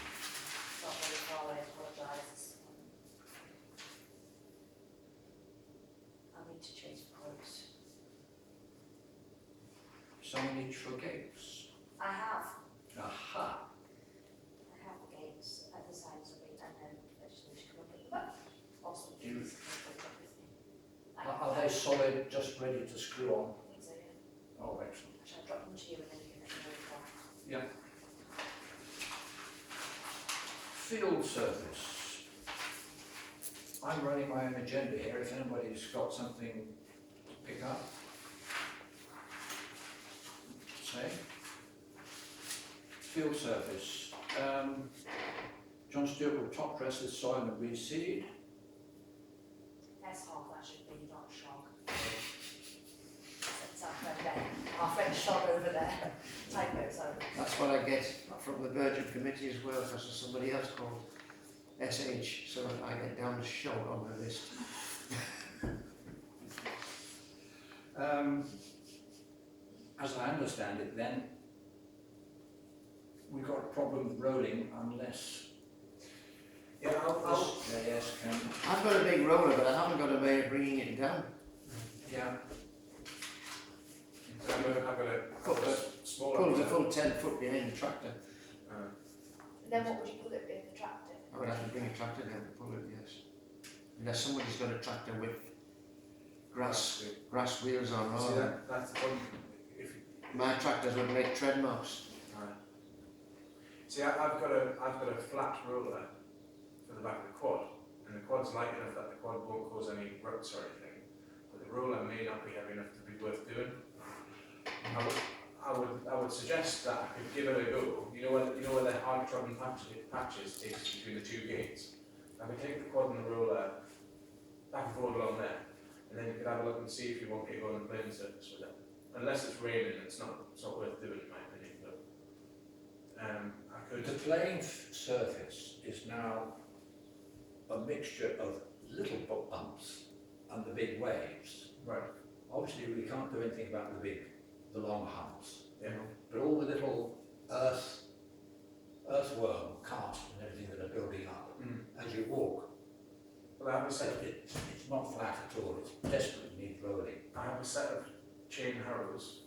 Not very far away, I apologise. I need to chase quotes. Signage for gates. I have Aha. the gates at the sides of it, and then I just need to come up with them. Also, Do you- I Are they solid, just ready to screw on? think so, yeah. Oh, excellent. Actually, I dropped them to Field service. I'm running my own agenda here, if anybody's got something to pick up. Say. Field service. John Stewart will top dress the soil and reseed. That's half, that should be, not shog. That's our friend shog over there. Typo, sorry. That's what I get from the Virgin Committee as well, because there's somebody else called SH, so I get down as Shog on my list. As I understand it then, we've got a problem with rolling unless Yeah, I'll yes can, I've got a big roller, but I haven't got a way of bringing it down. yeah, So I've got a smaller Pull one. the full 10 foot behind the tractor. Then what would you put it in the tractor? I would have to bring a tractor down to pull it, yes. Unless somebody's got a tractor with grass wheels on. See, Or that's the problem. If my tractors would make tread marks. See, I've got a flat roller for the back of the quad, and the quad's light enough that the quad won't cause any ruts or anything. But the roller may not be heavy enough to be worth doing. I would suggest that I could give it a go. You know where the hard trodden patches takes between the two gates. I could take the quad and the roller back and forward along there, and then you could have a look and see if you want to go on the playing surface with it. Unless it's raining, it's not worth doing in my opinion. But I could. the playing surface is now a mixture of little bumps and the big waves. Right. Obviously we can't do anything about the long humps, Yeah. but all the little earthworm, cast and everything that are building up as you walk, Well, I have a set of it's not flat at all, it's desperately needs rolling. I have a set of chain harrows,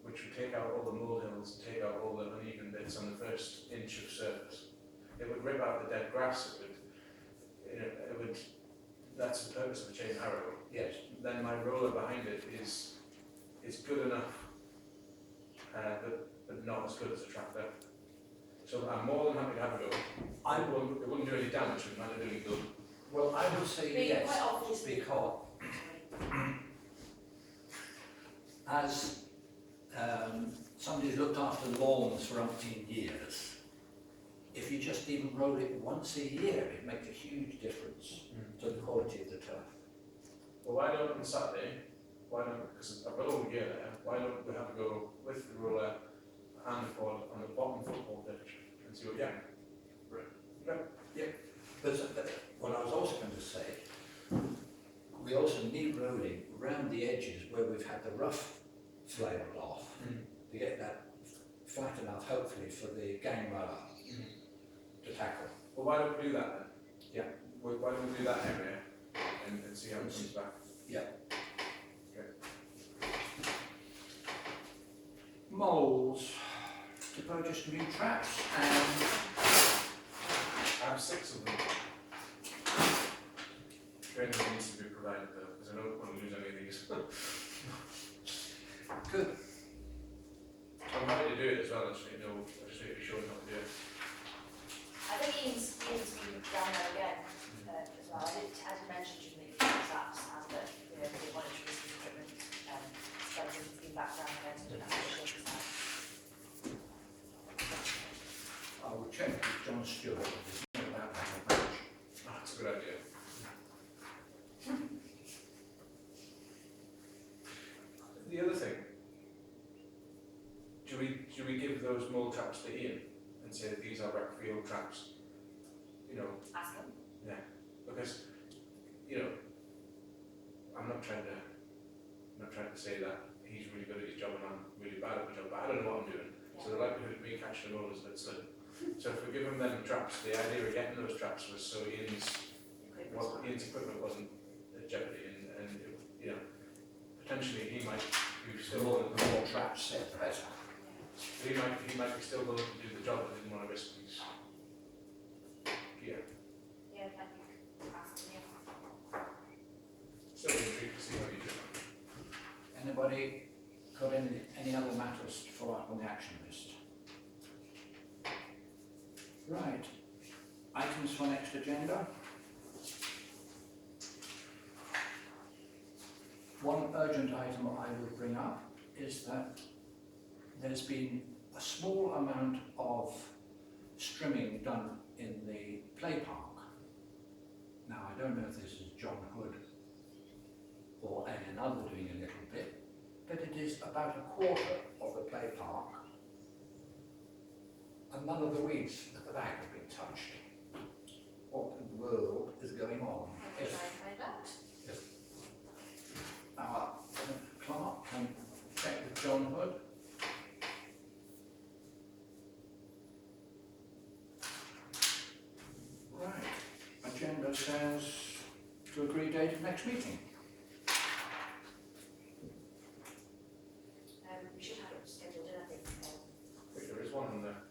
which would take out all the molehills and take out all the uneven bits on the first inch of surface. It would rip out the dead grass. It would. That's the purpose of a chain harrow. Yes. Then my roller behind it is good enough, but not as good as a tractor. So I'm more than happy to have a go. It wouldn't do any damage, it might do any good. Well, I would say Being yes, quite obviously- because as somebody who's looked after lawns for umpteen years, if you just even roll it once a year, it makes a huge difference to the quality of the turf. Well, why don't on Saturday, because I've got all the gear there, why don't we have a go with the roller and the quad on the bottom football pitch and see what we get? But what I was also going to say, we also need rolling around the edges where we've had the rough flailed off to get that flat enough, hopefully, for the gang mower to tackle. Well, why don't we do that then? Yeah. Why don't we do that area and see how it comes back? Yeah. Okay. Moles, to purchase new traps and I have 6 of them. Training needs to be provided though, because I don't want to lose any of these. good. I'm happy to do it as well, I just need to be sure how to do it. I think Ian's been down there again as well. I did mention to him that you use apps and that they wanted to use the equipment. So he's been back down again, so I don't have to shake his hand. I will check with John Stewart if there's anything about that approach. That's a good idea. The other thing, do we give those mole traps to Ian and say these are rec field traps? Ask him. Because I'm not trying to say that he's really good at his job and I'm really bad at my job, but I don't know what I'm doing. So the likelihood of me catching them all is a bit slim. So if we give him them traps, the idea of getting those traps was so Ian's equipment wasn't at jeopardy, and potentially he might be The still more traps set, the better. he might be still willing to do the job, but didn't want to risk his gear. Yeah, I think ask him. Still intrigued to see how you do it. Anybody got any other matters to follow up on the action list? Right. items for next agenda. One urgent item I will bring up is that there's been a small amount of strimming done in the play park. Now, I don't know if this is John Hood or another doing a little bit, but it is about a quarter of the play park, and none of the weeds at the back have been touched. What in the world is going on? I'll try and find out. Our clerk can check with John Hood. Right, agenda says to agree date of next meeting. We should have it scheduled in, I think, There is one in there.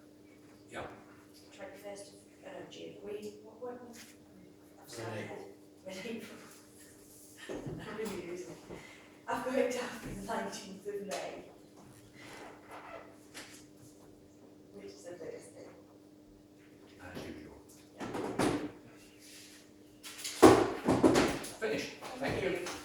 21st of June. What? Really? I'm really losing it. I've got it down for the 19th of May. Which is a Thursday. As usual. Finished. Thank you.